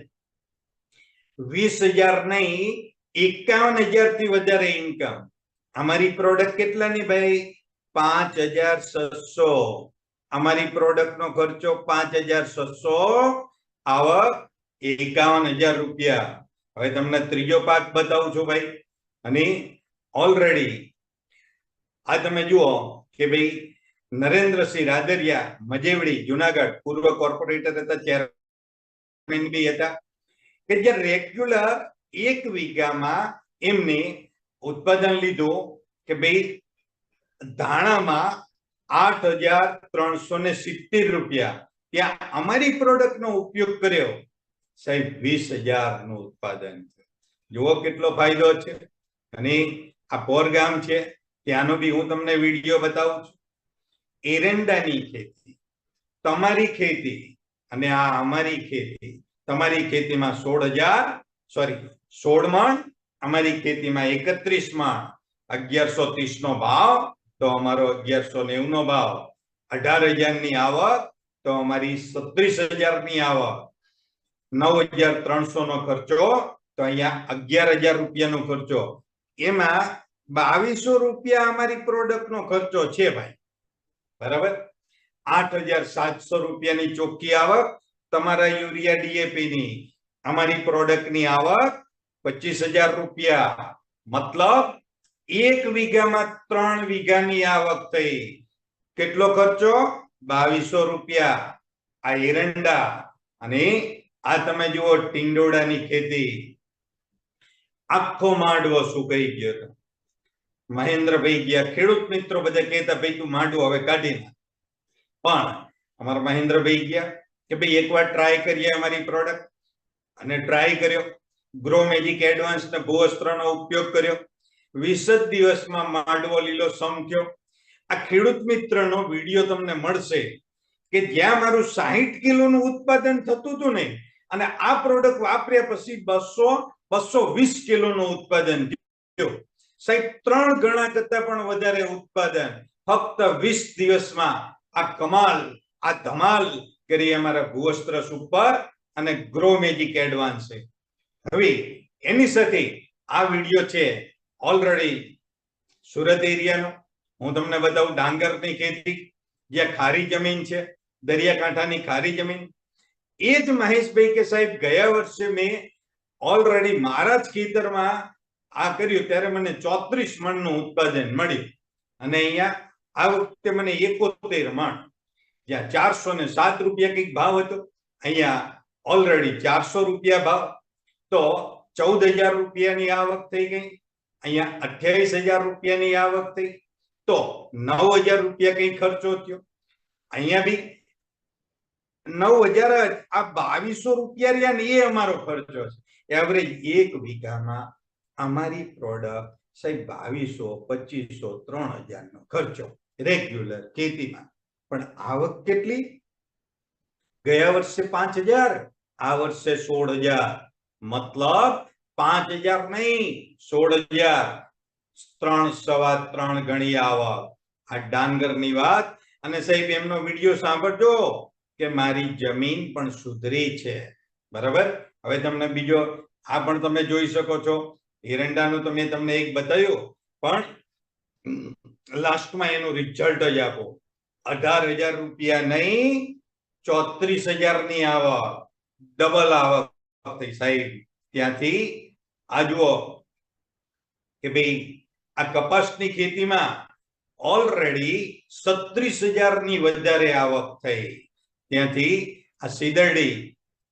20,000 નહીં, 51,000 થી વધારે ઇન્કમ. અમારી પ્રોડક્ટ કેટલાની ભાઈ? 5,600. અમારી પ્રોડક્ટ નો ખર્ચો 5,600, આવક 51,000 રૂપિયા. હવે તમને ત્રીજો પાક બતાવું છું ભાઈ. અને ઓલરેડી આ તમે જુઓ કે ભાઈ નરેન્દ્રસિંહ રાદરિયા, મજેવડી, જુનાગઢ, પૂર્વ કોર્પોરેટર હતા, ચેરમેન બી હતા, કે જે રેગ્યુલર 1 વીઘામાં એમને ઉત્પાદન લીધું કે ભાઈ ધાણામાં 8,370 રૂપિયા. ત્યાં અમારી પ્રોડક્ટનો ઉપયોગ કર્યો, સાહેબ 20,000 નું ઉત્પાદન છે. જુઓ કેટલો ફાયદો છે. અને આ પોરગામ છે, ત્યાંનો બી હું તમને વિડીયો બતાવું છું. એરંડાની ખેતી, તમારી ખેતી અને આ અમારી ખેતી. તમારી ખેતીમાં 16 મણ, અમારી ખેતીમાં 31 મણ. 1,130 નો ભાવ, તો અમારો 1,190 નો ભાવ. 18,000 ની આવક, તો અમારી 36,000 ની આવક. 9,300 નો ખર્ચો, તો અહીંયા 11,000 રૂપિયાનો ખર્ચો. એમાં ₹2200 અમારી પ્રોડક્ટ નો ખર્ચો છે ભાઈ, બરાબર. ₹8700 ની ચોખ્ખી આવક તમારા યુરિયા ડીએપી ની. અમારી પ્રોડક્ટ ની આવક ₹25,000, મતલબ 1 વીઘામાં 3 વીઘાની આવક થઈ. કેટલો ખર્ચો? ₹2200. આ એરંડા અને આ તમે જુઓ ટીંડોળાની ખેતી. આખો માંડવો સુકાઈ ગયો હતો. મહેન્દ્રભાઈ ગયા, ખેડૂત મિત્રો બધા કહેતા ભાઈ તું માંડવો હવે કાઢી નાખ, પણ અમારા મહેન્દ્રભાઈ ગયા કે ભાઈ એકવાર ટ્રાય કરીએ અમારી પ્રોડક્ટ, અને ટ્રાય કર્યો. ગ્રો મેજિક એડવાન્સ ને ભૂવસ્ત્રનો ઉપયોગ કર્યો. 20 જ દિવસમાં માંડવો લીલો સમ થયો. આ ખેડૂત મિત્રનો વિડીયો તમને મળશે કે જ્યાં મારું 60 કિલોનું ઉત્પાદન થતું હતું ને, અને આ પ્રોડક્ટ વાપર્યા પછી 220 કિલોનું ઉત્પાદન થયું. સાહેબ 3 ગણા કરતા પણ વધારે ઉત્પાદન ફક્ત 20 દિવસમાં. આ કમાલ, આ ધમાલ કરી અમારા ભૂવસ્ત્ર સુપર અને ગ્રો મેજિક એડવાન્સ. હવે એની સાથે આ વિડીયો છે ઓલરેડી સુરત એરિયાનો. હું તમને બતાવું ડાંગરની ખેતી, જ્યાં ખારી જમીન છે, દરિયાકાંઠાની ખારી જમીન. એ જ મહેશભાઈ કે સાહેબ ગયા વર્ષે મેં ઓલરેડી મારા જ ખેતરમાં આ કર્યું ત્યારે મને 34 મણનું ઉત્પાદન મળ્યું, અને અહીંયા આ વખતે મને 71 મણ, જ્યાં ₹407 કઈક ભાવ હતો, અહીંયા ઓલરેડી ₹400 ભાવ. તો ₹14,000 ની આવક થઈ ગઈ. અહીંયા ₹28,000 ની આવક થઈ. તો ₹9,000 કઈ ખર્ચો થયો. અહીંયા બી 9,000. આ ₹2,200 રહ્યા ને એ અમારો ખર્ચો છે. એવરેજ 1 વીઘામાં અમારી પ્રોડક્ટ સાહેબ 2,200, 2,500, 3,000 નો ખર્ચો રેગ્યુલર ખેતીમાં. પણ આવક કેટલી? ગયા વર્ષે 5,000, આ વર્ષે 16,000, મતલબ 5,000 નહીં 16,000. 3.3 ગણી આવક. આ ડાંગરની વાત. અને સાહેબ એમનો વિડીયો સાંભળજો કે મારી જમીન પણ સુધરી છે, બરાબર. હવે તમને બીજો આ પણ તમે જોઈ શકો છો. એરંડાનું તો મેં તમને એક બતાવ્યું, પણ લાસ્ટમાં એનું રિઝલ્ટ જ આપો. ₹18,000 નહીં, 34,000 ની આવક, ડબલ આવક થઈ સાહેબ. ત્યાંથી આ જુઓ કે ભાઈ આ કપાસની ખેતીમાં ઓલરેડી 36,000 ની વધારે આવક થઈ. ત્યાંથી આ સીદરડી,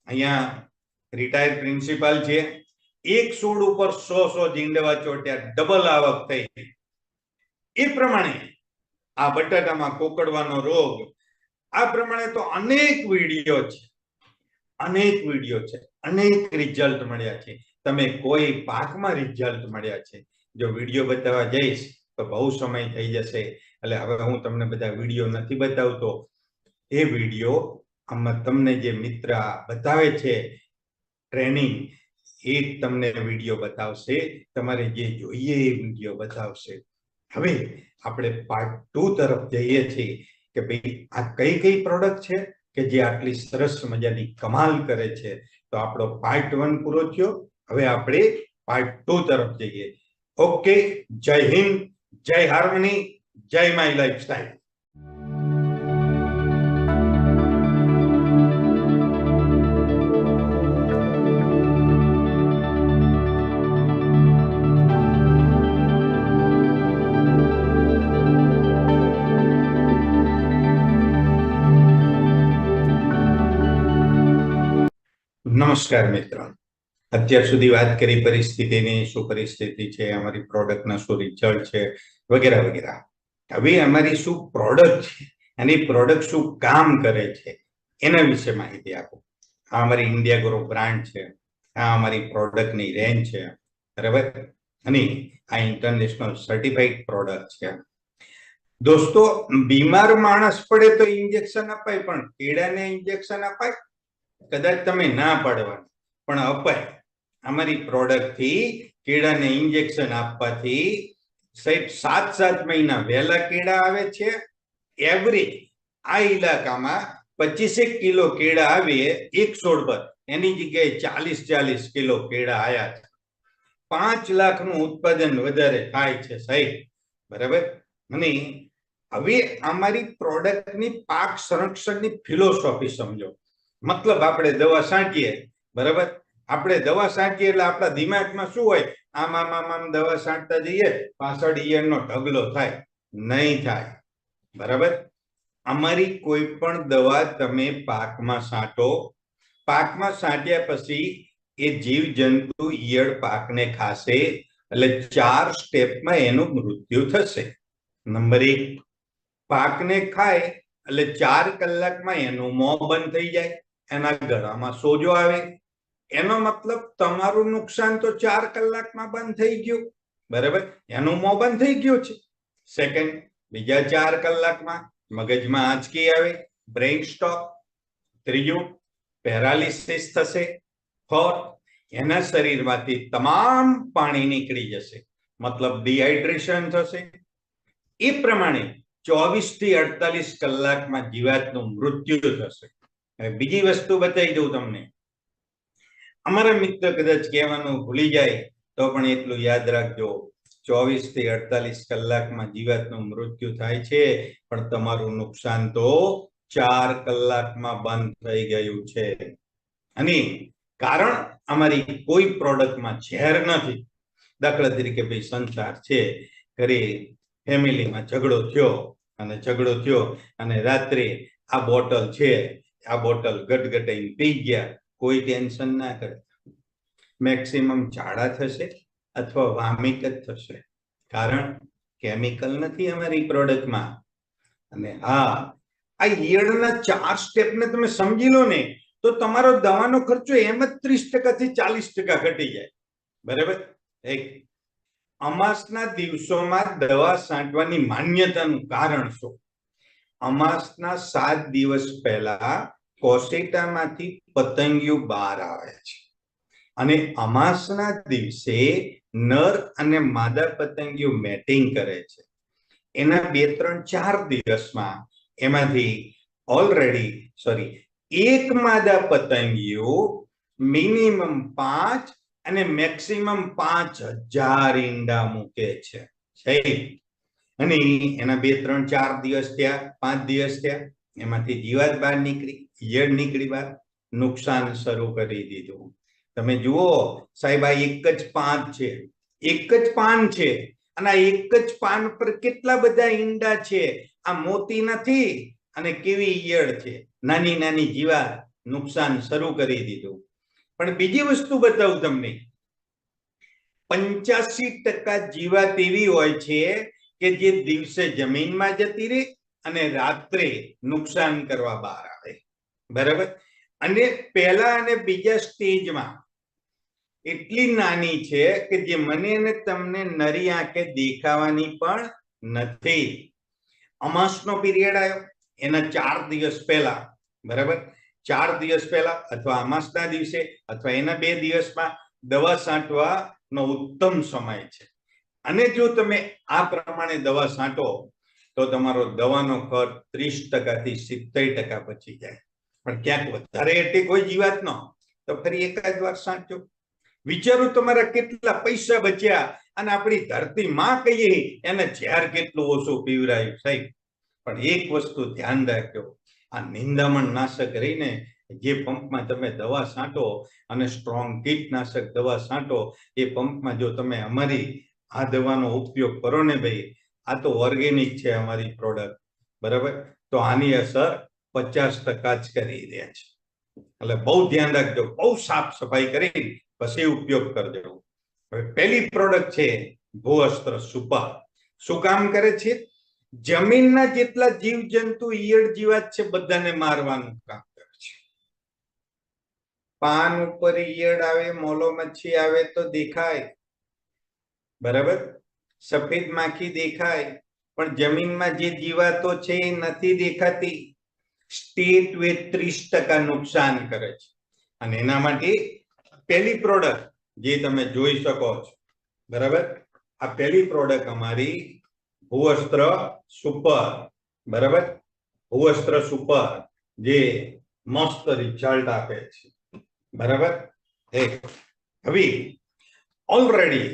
અહીંયા રિટાયર્ડ પ્રિન્સિપાલ છે, 1 છોડ ઉપર 100 જીંડવા ચોટ્યા, ડબલ આવક થઈ. એ પ્રમાણે આ બટાટામાં કોકડવાનો રોગ, આ પ્રમાણે તો અનેક વિડીયો છે, અનેક રિઝલ્ટ મળ્યા છે. તમે કોઈ પાકમાં રિઝલ્ટ મળ્યા છે, જો વિડીયો બતાવવા જઈશ તો બહુ સમય થઈ જશે, એટલે હવે હું તમને બધા વિડીયો નથી બતાવતો. એ વિડીયો આમાં તમને જે મિત્ર બતાવે છે ટ્રેનિંગ, એ તમને વિડીયો બતાવશે. તમારે જે જોઈએ એ વિડીયો બતાવશે. હવે આપણે પાર્ટ 2 તરફ જઈએ છીએ કે ભાઈ આ કઈ કઈ પ્રોડક્ટ છે કે જે આટલી સરસ મજાની કમાલ કરે છે. તો આપણો પાર્ટ 1 પૂરો થયો. હવે આપણે પાર્ટ 2 તરફ જઈએ. ઓકે, જય હિન્દ, જય હાર્મની, જય માય લાઈફસ્ટાઈલ. નમસ્કાર મિત્રો. અત્યાર સુધી વાત કરી પરિસ્થિતિની, શું પરિસ્થિતિ છે, અમારી પ્રોડક્ટના શું રિઝલ્ટ છે, વગેરે વગેરે. હવે અમારી શું પ્રોડક્ટ છે, એની પ્રોડક્ટ શું કામ કરે છે, એના વિશે માહિતી આપો. આ અમારી ઇન્ડિયા ગ્રો બ્રાન્ડ છે, આ અમારી પ્રોડક્ટની રેન્જ છે, બરાબર. અને આ ઇન્ટરનેશનલ સર્ટિફાઈડ પ્રોડક્ટ છે. દોસ્તો, બીમાર માણસ પડે તો ઇન્જેક્શન અપાય, પણ કેળાને ઇન્જેક્શન અપાય? કદાચ તમે ના પાડવાનું, પણ અપાય. અમારી પ્રોડક્ટ થી કેળાને ઇન્જેક્શન આપવાથી સાહેબ 7 મહિના વહેલા કેળા આવે છે. એવરેજ આ ઇલાકામાં 25 કિલો કેળા આવે 1 છોડ પર, એની જગ્યાએ 40 કિલો કેળા આવ્યા છે. 5 લાખનું ઉત્પાદન વધારે થાય છે સાહેબ, બરાબર. અને હવે અમારી પ્રોડક્ટની પાક સંરક્ષણની ફિલોસોફી સમજો. મતલબ આપણે દવા છાંટીએ, બરાબર, આપણે દવા છાંટીએ એટલે આપણા દિમાગમાં શું હોય, આમ દવા છાંટતા જઈએ, પાછળ ઈયળનો ઢગલો થાય, નહીં થાય, બરાબર. અમારી કોઈ પણ દવા તમે પાકમાં છાંટો, પાકમાં છાંટ્યા પછી એ જીવ જંતુ ઈયળ પાકને ખાશે એટલે 4 સ્ટેપમાં એનું મૃત્યુ થશે. નંબર 1, પાકને ખાય એટલે 4 કલાકમાં એનું મોં બંધ થઈ જાય, એના ગળામાં સોજો આવે. એનો મતલબ તમારું નુકસાન તો 4 કલાકમાં બંધ થઈ ગયું, બરાબર, એનું મોં બંધ થઈ ગયું છે. સેકન્ડ, બીજા 4 કલાકમાં મગજમાં આંચકી આવે, બ્રેઇન સ્ટોક. ત્રીજું, પેરાલિસિસ થશે. ફોર્થ, એના શરીરમાંથી તમામ પાણી નીકળી જશે, મતલબ ડિહાઇડ્રેશન થશે. એ પ્રમાણે 24 થી 48 કલાકમાં જીવાતનું મૃત્યુ થશે. હવે બીજી વસ્તુ બતાવી દઉં તમને. અમારા મિત્ર કદાચ કહેવાનું ભૂલી જાય તો પણ એટલું યાદ રાખજો, 24 થી 48 કલાકમાં જીવાતનું મૃત્યુ થાય છે, પણ તમારું નુકસાન તો 4 કલાકમાં બંધ થઈ ગયું છે. અને કારણ અમારી કોઈ પ્રોડક્ટમાં ઝેર નથી. દાખલા તરીકે ભાઈ સંસાર છે, ઘરે ફેમિલીમાં ઝઘડો થયો અને રાત્રે આ બોટલ છે, આ બોટલ ગટગટાઈને પી ગયા, કોઈ ટેન્શન ના કરે. મેક્સિમમ ઝાડા થશે અથવા વામિટ જ થશે, કારણ કેમિકલ નથી અમારી પ્રોડક્ટમાં. અને હા, આ ઈયળના 4 સ્ટેપને તમે સમજી લો ને તો તમારો દવાનો ખર્ચો એમ જ 30% થી 40% ઘટી જાય, બરાબર. એક અમાસના દિવસોમાં દવા છાંટવાની માન્યતાનું કારણ શું? અમાસના 7 દિવસ પહેલા કોશેટામાંથી પતંગિયું બહાર આવે છે, અને અમાસના દિવસે નર અને માદા પતંગિયું મેટિંગ કરે છે. એના 2, 3, 4 દિવસમાં એમાંથી એક માદા પતંગિયું મિનિમમ 5 અને મેક્સિમમ 5000 ઈંડા મૂકે છે. અને એના 2, 3, 4 દિવસ થયા, 5 દિવસ થયા, એમાંથી જીવાત બહાર નીકળી, ઈયળ નીકળી બહાર, નુકસાન શરૂ કરી દીધું. તમે જુઓ સાહેબ, આ એક જ પાન છે, અને આ એક જ પાન પર કેટલા બધા ઈંડા છે. આ મોતી નથી, અને કેવી ઈયળ છે, નાની નાની જીવાત, નુકસાન શરૂ કરી દીધું. પણ બીજી વસ્તુ બતાવું તમને, 85% જીવાત એવી હોય છે કે જે દિવસે જમીનમાં જતી રહે અને રાત્રે નુકસાન કરવા બહાર આવે, બરાબર. અને પહેલા અને બીજા સ્ટેજમાં એટલી નાની છે કે જે મને અને તમને નરી આંખે દેખાવાની પણ નથી. અમાસનો પીરિયડ આવ્યો, એના 4 દિવસ પહેલા, બરાબર, 4 દિવસ પહેલા અથવા અમાસના દિવસે અથવા એના 2 દિવસમાં દવા છાંટવાનો ઉત્તમ સમય છે. અને જો તમે આ પ્રમાણે દવા છાંટો તો તમારો દવાનો ખર્ચ 30% થી 70% બચી જાય. પણ ક્યાંક વધારે એટેક હોય જીવાતનો તો ફરી એકાદ વાર છાંટજો. વિચારો તમારા કેટલા પૈસા બચ્યા, અને આપણી ધરતી માં કહીએ એને ઝેર કેટલું ઓછું પીવરાયું સાહેબ. પણ એક વસ્તુ ધ્યાન રાખજો, આ નિંદામણ નાશક રહીને જે પંપમાં તમે દવા છાંટો અને સ્ટ્રોંગ કીટનાશક દવા છાંટો, એ પંપમાં જો તમે અમારી આ દવાનો ઉપયોગ કરો ને ભાઈ, આ તો ઓર્ગેનિક છે અમારી પ્રોડક્ટ, બરાબર, તો આની અસર 50% જ કરી દે છે. એટલે બહુ ધ્યાન રાખજો, બહુ સાફ સફાઈ કરી પછી ઉપયોગ કરજો. હવે પહેલી પ્રોડક્ટ છે ભૂઅસ્ત્ર સુપર. શું કામ કરે છે? જમીનના જેટલા જીવજંતુ ઈયળ જીવાત છે બધાને મારવાનું કામ કરે છે. પાન ઉપર ઈયળ આવે, મોલો મચ્છી આવે તો દેખાય, બરાબર, સફેદ માખી દેખાય, પણ જમીનમાં જે જીવાતો છે એ નથી દેખાતી. સ્ટેટ વેટ 30% નુકસાન કરે છે. અને એના માટે પહેલી પ્રોડક્ટ જે તમે જોઈ શકો છો, બરાબર, આ પહેલી પ્રોડક્ટ અમારી ભૂઅસ્ત્ર સુપર, બરાબર, ભૂઅસ્ત્ર સુપર, જે મસ્ત રિઝલ્ટ આપે છે, બરાબર. હવે ઓલરેડી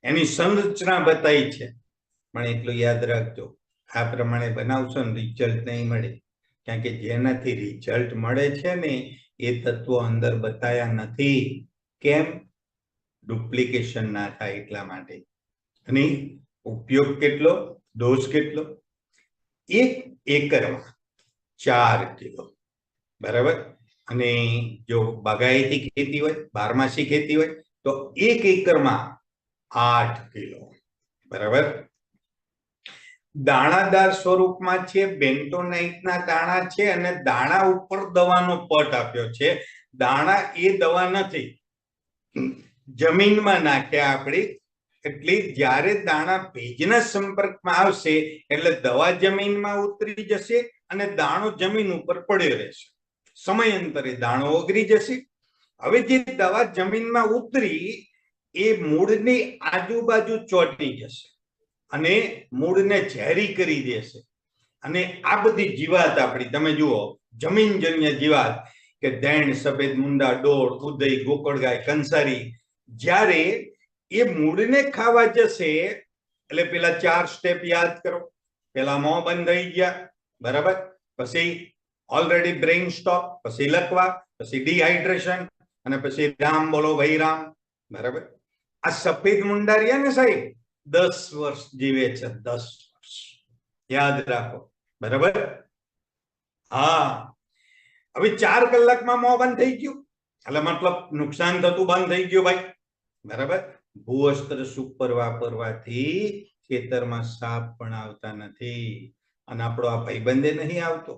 એની સંરચના બતાવી છે, પણ એટલું યાદ રાખજો, આ પ્રમાણે બનાવશો ને રિઝલ્ટ નહીં મળે, કારણ કે જેનાથી રિઝલ્ટ મળે છે ને એ તત્વો અંદર બતાયા નથી. કેમ? ડુપ્લિકેશન ના થાય એટલા માટે. અને ઉપયોગ કેટલો, ડોઝ કેટલો? 1 એકરમાં 4 કિલો, બરાબર. અને જો બાગાયતી ખેતી હોય, બારમાસી ખેતી હોય તો 1 એકરમાં 8 કિલો, બરાબર. દાણાદાર સ્વરૂપમાં છે, બેન્ટોનાઇટના દાણા છે, અને દાણા ઉપર દવાનો પટ આપ્યો છે. દાણા એ દવા નથી, જમીનમાં નાખ્યા આપણે, એટલે જ્યારે દાણા ભેજના સંપર્કમાં આવશે એટલે દવા જમીનમાં ઉતરી જશે અને દાણો જમીન ઉપર પડ્યો રહેશે. સમયાંતરે દાણો ઓગળી જશે. હવે જે દવા જમીનમાં ઉતરી એ મૂળની આજુબાજુ ચોંટી જશે અને મૂળને ઝેરી કરી દેશે. અને આ બધી જીવાત આપણી તમે જુઓ, જમીનજન્ય જીવાત કે ધેણ, સફેદ મુંડા, ડોળ, ઉદય, ગોકળગાય, કંસારી, જ્યારે એ મૂળને ખાવા જશે એટલે પેલા 4 સ્ટેપ યાદ કરો. પેલા મોં બંધ થઈ ગયા, બરાબર. પછી ઓલરેડી બ્રેઇન સ્ટોપ, પછી લકવા, પછી ડિહાઇડ્રેશન, અને પછી રામ બોલો ભાઈ રામ, બરાબર. આ સફેદ મુંડા રહ્યા ને સાહેબ, 10 વર્ષ જીવે છે, 10 વર્ષ, યાદ રાખો, બરાબર. હા, હવે 4 કલાકમાં મોં બંધ થઈ ગયું એટલે મતલબ નુકસાન થતું બંધ થઈ ગયું ભાઈ, બરાબર. ભૂવસ્ત્ર સુપર વાપરવાથી ખેતરમાં સાપ પણ આવતા નથી. અને આપણો આ ભાઈબંધે નહીં આવતો,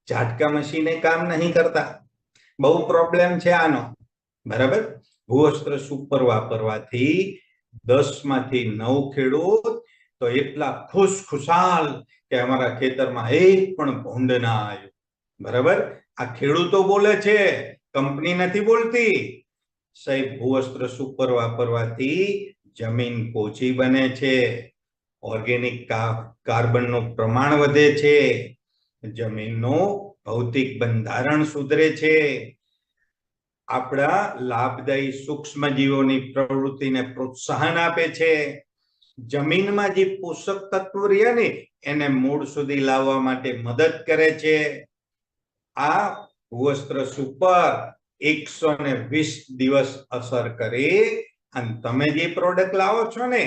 ઝાટકા મશીને કામ નહીં કરતા, બહુ પ્રોબ્લેમ છે આનો, બરાબર. ભૂવસ્ત્ર સુપર વાપરવાથી 10 માંથી 9 ખેડૂત તો એટલા ખુશાલ કે અમારા ખેતરમાં એક પણ ભૂંડ ના આવ્યું, બરાબર. આ ખેડૂતો બોલે છે, કંપની નથી બોલતી. સાહેબ, ભૂવસ્ત્ર સુપર વાપરવાથી જમીન પોચી બને છે, ઓર્ગેનિક કાર્બનનું પ્રમાણ વધે છે, જમીનનું ભૌતિક બંધારણ સુધરે છે, આપણા લાભદાયી સૂક્ષ્મજીવોની પ્રવૃત્તિને પ્રોત્સાહન આપે છે, જમીનમાં જે પોષક તત્વો રહ્યા ને એને મૂળ સુધી લાવવા માટે મદદ કરે છે. આ ભૂવસ્ત્ર સુપર 120 દિવસ અસર કરે અને તમે જે પ્રોડક્ટ લાવો છો ને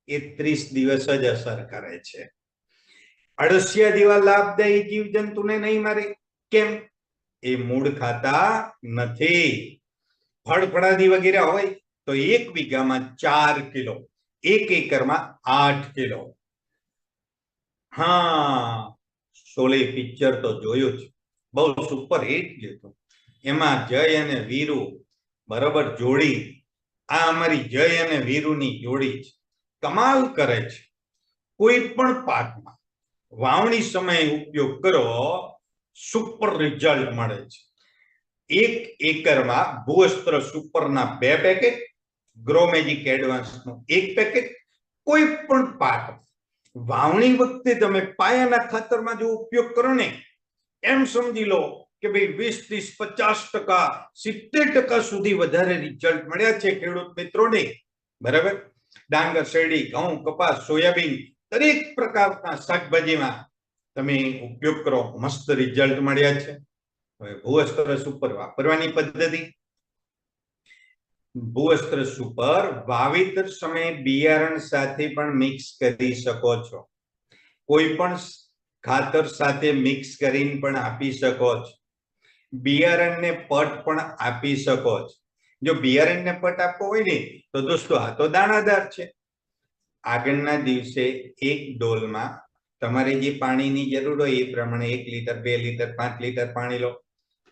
એ 30 દિવસ જ અસર કરે છે. અળસિયા જેવા લાભદાયી જીવજંતુને નહીં મારે. કેમ? એ મૂળ ખાતા નથી. ફળફળાદી વગેરે હોય તો 1 વીઘામાં 4 કિલો, 1 એકરમાં 8 કિલો. હા, શોલે પિક્ચર તો જોયું જ, બહુ સુપર હિટ ગયું. એમાં જય અને વીરુ બરાબર જોડી, આ અમારી જય અને વીરુની જોડી છે, કમાલ કરે છે. કોઈ પણ પાકમાં વાવણી સમયે ઉપયોગ કરો, સુપર રિઝલ્ટ મળે છે. 1 એકરમાં ભૂવસ્ત્ર સુપરના 2 પેકેટ, ગ્રોમેજિક એડવાન્સનું 1 પેકેટ. કોઈ પણ પાક વાવણી વખતે તમે પાયાના ખાતરમાં જો ઉપયોગ કરો ને, એમ સમજી લો કે ભાઈ 20, 30, 50%, 70% સુધી વધારે રિઝલ્ટ મળ્યા છે ખેડૂત મિત્રોને, બરાબર. ડાંગર, શેરડી, ઘઉં, કપાસ, સોયાબીન, દરેક પ્રકારના શાકભાજીમાં તમે ઉપયોગ કરો, મસ્ત રિઝલ્ટ મળ્યા છે. હવે ભૂવસ્ત્ર સુપર વાપરવાની પદ્ધતિ. ભૂવસ્ત્ર સુપર વાવેતર સમયે બિયારણ સાથે પણ મિક્સ કરી શકો છો, કોઈ પણ ખાતર સાથે મિક્સ કરીને પણ આપી શકો છો, બિયારણને પટ પણ આપી શકો છો. જો બિયારણને પટ આપવો હોય ને તો દોસ્તો આ તો દાણાદાર છે. આગળના દિવસે 1 ડોલમાં તમારે જે પાણીની જરૂર હોય એ પ્રમાણે 1 લીટર, 2 લીટર, 5 લીટર પાણી લો.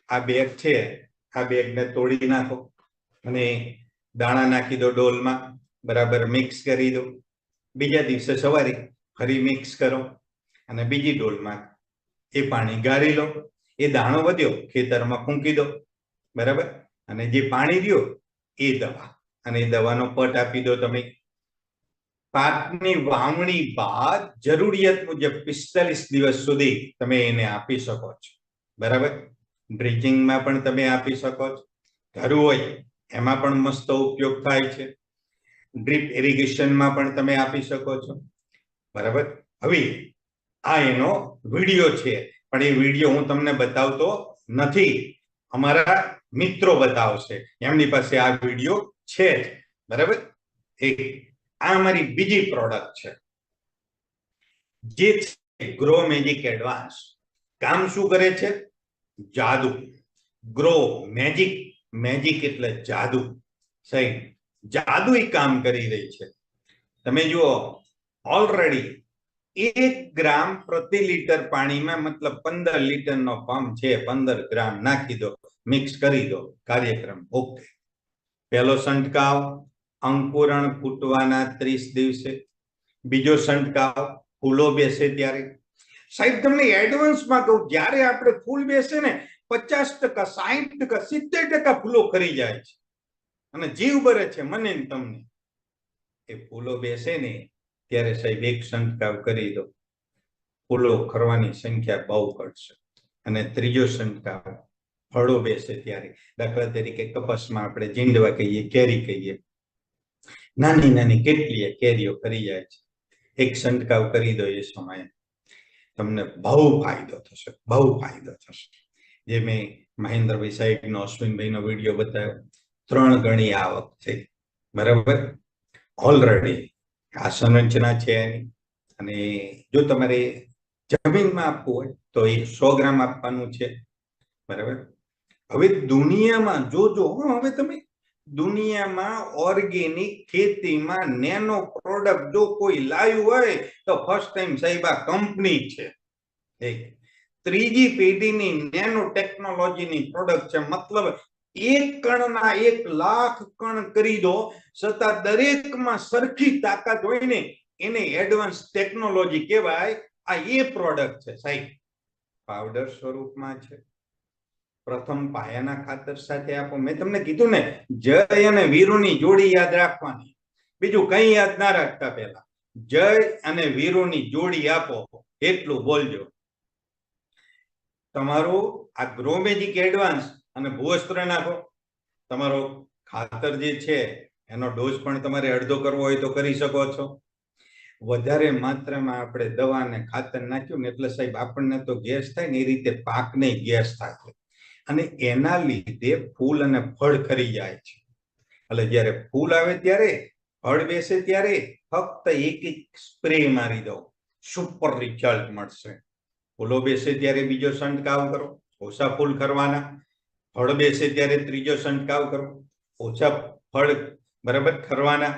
આ બેગ છે, આ બેગને તોડી નાખો અને દાણા નાખી દો ડોલમાં, બરાબર મિક્સ કરી દો. બીજા દિવસે સવારે ફરી મિક્સ કરો અને બીજી ડોલમાં એ પાણી ગાળી લો. એ દાણો વધ્યો ખેતરમાં ફૂંકી દો, બરાબર. અને જે પાણી રહ્યો એ દવા, અને એ દવાનો પટ આપી દો તમે. પાકની વાવણી બાદ જરૂરિયાત મુજબ 45 દિવસ સુધી તમે એને આપી શકો છો, બરાબર. ડ્રિંચિંગમાં પણ તમે આપી શકો છો, ધરું હોય એમાં પણ મસ્ત ઉપયોગ થાય છે. ડ્રીપ ઇરિગેશનમાં પણ તમે આપી શકો છો, બરાબર. હવે આ એનો વિડીયો છે, પણ એ વિડીયો હું તમને બતાવતો નથી, અમારા મિત્રો બતાવશે, એમની પાસે આ વિડીયો છે જ, બરાબર. આ અમારી બીજી પ્રોડક્ટ છે, જે છે ગ્રો મેજિક એડવાન્સ. કામ શું કરે છે? જાદુ. ગ્રો મેજિક, મેજિક એટલે જાદુ, સહી, જાદુ કામ કરી રહી છે. તમે જુઓ, ઓલરેડી 1 ગ્રામ પ્રતિ લીટર પાણીમાં, મતલબ 15 લીટરનો પંપ છે, 15 ગ્રામ નાખી દો, મિક્સ કરી દો, કાર્યક્રમ ઓકે. પહેલો છંટકાવ અંકુરણ ફૂટવાના 30 દિવસે, બીજો છંટકાવ ફૂલો બેસે ત્યારે. સાહેબ તમને એડવાન્સમાં કહું, જ્યારે આપણે ફૂલ બેસે ને 50%, 60%, 70% ફૂલો ખરી જાય છે અને જીવ બરે છે મને ને તમને. એ ફૂલો બેસે ને ત્યારે સાહેબ એક છંટકાવ કરી દો, ફૂલો ખરવાની સંખ્યા બહુ ઘટશે. અને ત્રીજો છંટકાવ ફળો બેસે ત્યારે, દાખલા તરીકે કપાસમાં આપણે જીંડવા કહીએ, કેરી કહીએ, નાની નાની કેટલીય કેરીઓ કરી જાય છે. એક છંટકાવ કરી દો, એ સમયે તમને બહુ ફાયદો થશે, બહુ ફાયદો થશે. જે મેં મહેન્દ્રભાઈ સાહેબનો, અશ્વિનભાઈનો વિડીયો બતાવ્યો, 3 ગણી આવક થઈ, બરાબર. ઓલરેડી આ સંરચના છે એની. અને જો તમારે જમીનમાં આપવું હોય તો એ 100 ગ્રામ આપવાનું છે, બરાબર. હવે દુનિયામાં જોજો, હવે તમે દુનિયામાં ઓર્ગેનિક ખેતીમાં નેનો પ્રોડક્ટ જો કોઈ લાવ્યું હોય તો ફર્સ્ટ ટાઈમ સાહેબ આ કંપની છે. ત્રીજી પેઢીની નેનો ટેકનોલોજીની પ્રોડક્ટ છે, મતલબ 1 કણના 1 લાખ કણ કરી દો, છતાં દરેકમાં સરખી તાકાત હોય ને, એને એડવાન્સ ટેકનોલોજી કહેવાય. આ એ પ્રોડક્ટ છે સાહેબ, પાવડર સ્વરૂપમાં છે. પ્રથમ પાયાના ખાતર સાથે આપો. મેં તમને કીધું ને, જય અને વીરુની જોડી યાદ રાખવાની, બીજું કઈ યાદ ના રાખતા. પહેલા જય અને વીરુની જોડી આપો, એટલું બોલજો. તમારું આ ગ્રો મેજિક એડવાન્સ અને ભૂવસ્ત્ર નાખો. તમારો ખાતર જે છે એનો ડોઝ પણ તમારે અડધો કરવો હોય તો કરી શકો છો. વધારે માત્રામાં આપણે દવા અને ખાતર નાખ્યું ને એટલે સાહેબ આપણને તો ગેસ થાય ને, એ રીતે પાકને ગેસ થાય, અને એના લીધે ફૂલ અને ફળ ખરી જાય છે. એટલે જ્યારે ફૂલ આવે ત્યારે, ફળ બેસે ત્યારે ફક્ત એક સ્પ્રે મારી દો, સુપર રિઝલ્ટ મળશે. ફૂલો બેસે ત્યારે બીજો છંટકાવ કરો, ઓછા ફૂલ ખરવાના. ફળ બેસે ત્યારે ત્રીજો છંટકાવ કરો, ઓછા ફળ બરાબર ખરવાના.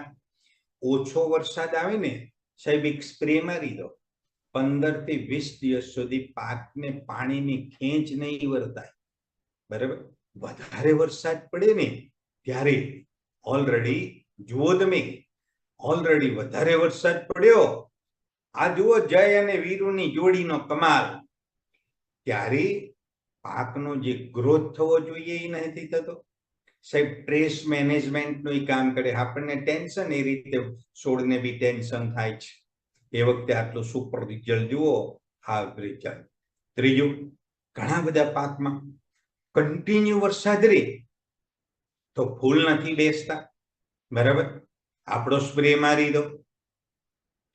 ઓછો વરસાદ આવે ને સાહેબ, એક સ્પ્રે મારી દો, 15 થી 20 દિવસ સુધી પાકને પાણીની ખેંચ નહીં વર્તાય, બરાબર. વધારે વરસાદ પડે ને ત્યારે ઓલરેડી જુઓ તમે, ઓલરેડી વધારે વરસાદ પડ્યો, આ જુઓ જય અને વીરુની જોડીનો કમાલ. ત્યારે પાકનો જે ગ્રોથ થવો જોઈએ એ નથી થતો સાહેબ. ટ્રેસ મેનેજમેન્ટનું કામ કરે, આપણને ટેન્શન, એ રીતે છોડને બી ટેન્શન થાય છે. એ વખતે આટલું સુપર રિઝલ્ટ જુઓ, આ રિઝલ્ટ. ત્રીજું, ઘણા બધા પાકમાં કન્ટિન્યુ વરસાદ રહે તો ફૂલ નથી બેસતા, બરાબર. આપણો સ્પ્રે મારી દો,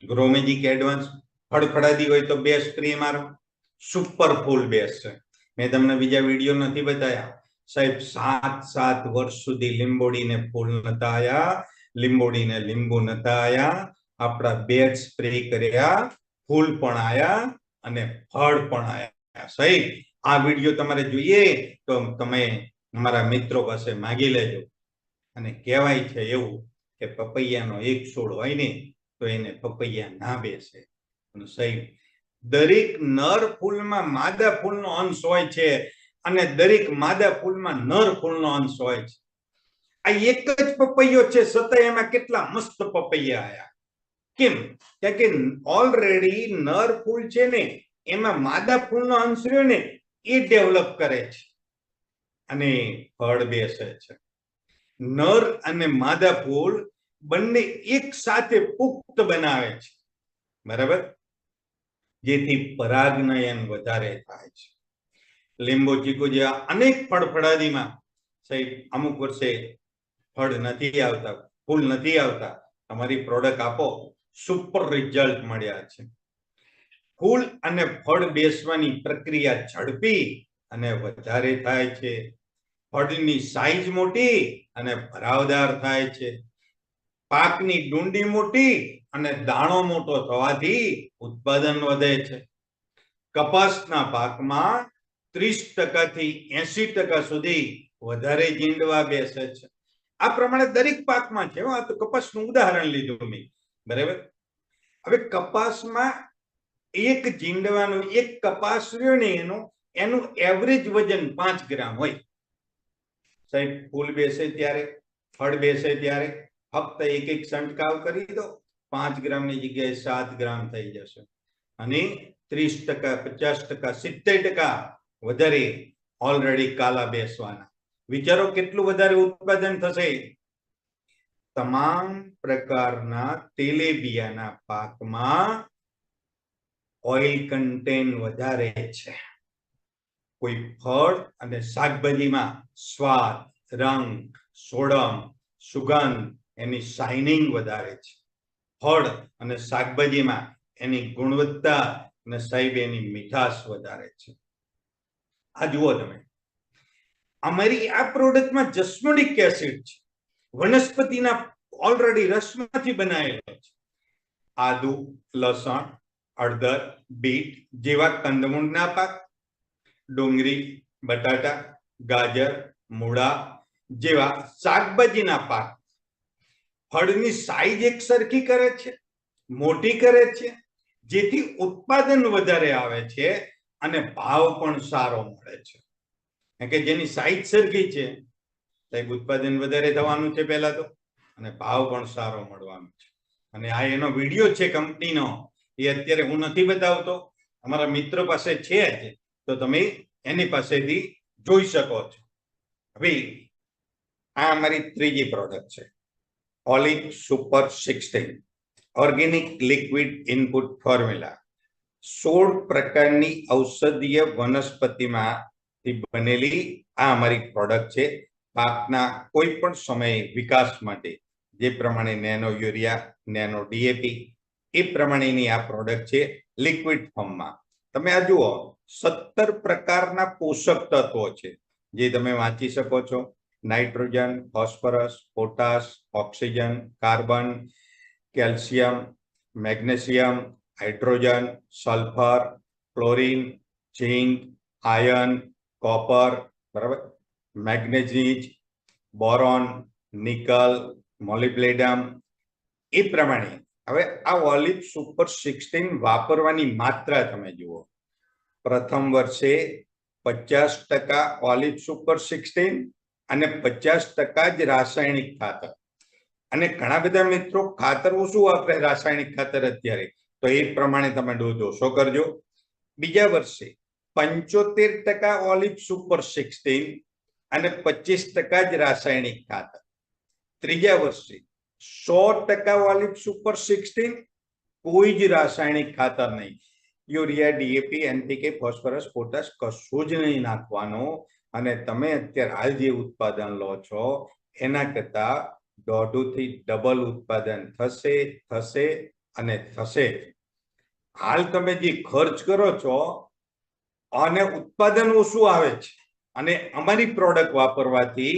ગ્રો મેજિક એડવાન્સ. ફળફળાદી હોય તો 2 સ્પ્રે મારો, સુપર ફૂલ બેસશે. મેં તમને બીજા વિડીયો નથી બતાવ્યા સાહેબ, 7 વર્ષ સુધી લીંબોડીને ફૂલ નતા આયા, લીંબોડીને લીંબુ નતા આયા. આપણા 2 સ્પ્રે કર્યા, ફૂલ પણ આયા અને ફળ પણ આયા. સાહેબ આ વિડીયો તમારે જોઈએ તો તમે અમારા મિત્રો પાસે માંગી લેજો. અને કહેવાય છે એવું કે પપૈયાનો એક છોડ હોય ને તો એને પપૈયા ના બેસે. સાહેબ દરેક નર ફૂલમાં માદા ફૂલનો અંશ હોય છે, અને દરેક માદા ફૂલમાં નર ફૂલનો અંશ હોય છે. આ એક જ પપૈયો છે, છતાં એમાં કેટલા મસ્ત પપૈયા આયા. કેમ? કે ઓલરેડી નર ફૂલ છે ને, એમાં માદા ફૂલનો અંશ રહ્યો ને, એ ડેવલપ કરે છે અને ફળ બેસે છે. નર અને માદા ફૂલ બંને એક સાથે પુખ્ત બનાવે છે, બરાબર, જેથી પરાગનયન વધારે થાય છે. લીંબુ ચીકુ જેવા અનેક ફળફળાદીમાં સાહેબ અમુક વર્ષે ફળ નથી આવતા, ફૂલ નથી આવતા, તમારી પ્રોડક્ટ આપો, સુપર રિઝલ્ટ મળ્યા છે. ફૂલ અને ફળ બેસવાની પ્રક્રિયા ઝડપી અને વધારે થાય છે. ફળની સાઈઝ મોટી અને ભરાવદાર થાય છે. પાકની ડુંડી મોટી અને દાણો મોટો થવાથી ઉત્પાદન વધે છે. કપાસના પાકમાં 30% થી 80% સુધી વધારે જીંડવા બેસે છે. આ પ્રમાણે દરેક પાકમાં છે. આ તો કપાસનું ઉદાહરણ લીધું મેં, બરાબર. હવે કપાસમાં એક જીંડવાનું, એક કપાસ રહ્યો ને એનું એવરેજ વજન 5 ગ્રામ હોય. સાહેબ, ફૂલ બેસે ત્યારે, ફળ બેસે ત્યારે ફક્ત એક છંટકાવ કરી દો, 5 ગ્રામની જગ્યાએ 7 ગ્રામ થઈ જશે. અને 30%, 50%, 70% વધારે ઓલરેડી કાલા બેસવાના. વિચારો કેટલું વધારે ઉત્પાદન થશે. તમામ પ્રકારના તેલીબિયાના પાકમાં ઓઇલ કન્ટેન્ટ વધારે છે. કોઈ ફળ અને શાકભાજીમાં સ્વાદ, રંગ, સોડમ, સુગંધ, એની શાઇનિંગ વધારે છે. ફળ અને શાકભાજીમાં એની ગુણવત્તા અને સાહેબ એની મીઠાશ વધારે છે. આ જુઓ તમે, અમારી આ પ્રોડક્ટમાં જસ્મોનિક એસિડ છે, વનસ્પતિના ઓલરેડી રસમાંથી બનાવેલો છે. આદુ, લસણ, હળદર, બીટ જેવા કંદમૂળના પાક, ડુંગળી, બટાટા, ગાજર, મૂળા જેવા શાકભાજીના પાક ફળની સાઈઝ એક સરખી કરે છે, મોટી કરે છે, જેથી ઉત્પાદન વધારે આવે છે અને ભાવ પણ સારો મળે છે. કે જેની સાઈઝ સરખી છે, સાહેબ ઉત્પાદન વધારે થવાનું છે પહેલા તો, અને ભાવ પણ સારો મળવાનો છે. અને આ એનો વિડીયો છે કંપનીનો, એ અત્યારે હું નથી બતાવતો, અમારા મિત્ર પાસે છે જ, તો તમે એની પાસેથી જોઈ શકો છો. હવે આ અમારી ત્રીજી પ્રોડક્ટ છે, olive super 16 organic liquid input formula. 16 પ્રકારની ઔષધીય વનસ્પતિમાંથી બનેલી આ અમારી પ્રોડક્ટ છે. પાકના કોઈ પણ સમયે વિકાસ માટે જે પ્રમાણે નેનો યુરિયા, નેનો ડીએપી, એ પ્રમાણેની આ પ્રોડક્ટ છે લિક્વિડ ફોર્મમાં. તમે આ જુઓ, 17 પ્રકારના પોષક તત્વો છે જે તમે વાંચી શકો છો. Nitrogen, phosphorus, potash, oxygen, carbon, calcium, magnesium, hydrogen, sulphur, chlorine, zinc, iron, copper, બરાબર, મેગ્નેઝીઝ, બોરોન, નિકલ, મોલિબ્લેડમ. એ પ્રમાણે હવે આ ઓલિવ સુપર 16 વાપરવાની માત્રા તમે જુઓ. પ્રથમ વર્ષે 50% ઓલિવ સુપર 16 અને 50% જ રાસાયણિક ખાતર. અને ઘણા બધા મિત્રો ખાતર ઓછું વાપરે રાસાયણિક ખાતર અત્યારે, તો એ પ્રમાણે તમે ડોઝ ઓછો કરજો. બીજા વર્ષે 75% ઓલિવ સુપર 16 અને 25% જ રાસાયણિક ખાતર. ત્રીજા વર્ષે 100% ઓલિવ સુપર 16, કોઈ જ રાસાયણિક ખાતર નહીં. Urea, DAP, NPK, phosphorus, potash કશું જ નહીં નાખવાનું. અને તમે અત્યારે હાલ જે ઉત્પાદન લો છો એના કરતા 1.5 થી ડબલ ઉત્પાદન થશે અને થશે. હાલ તમે જે ખર્ચ કરો છો અને ઉત્પાદન ઓછું આવે છે, અને અમારી પ્રોડક્ટ વાપરવાથી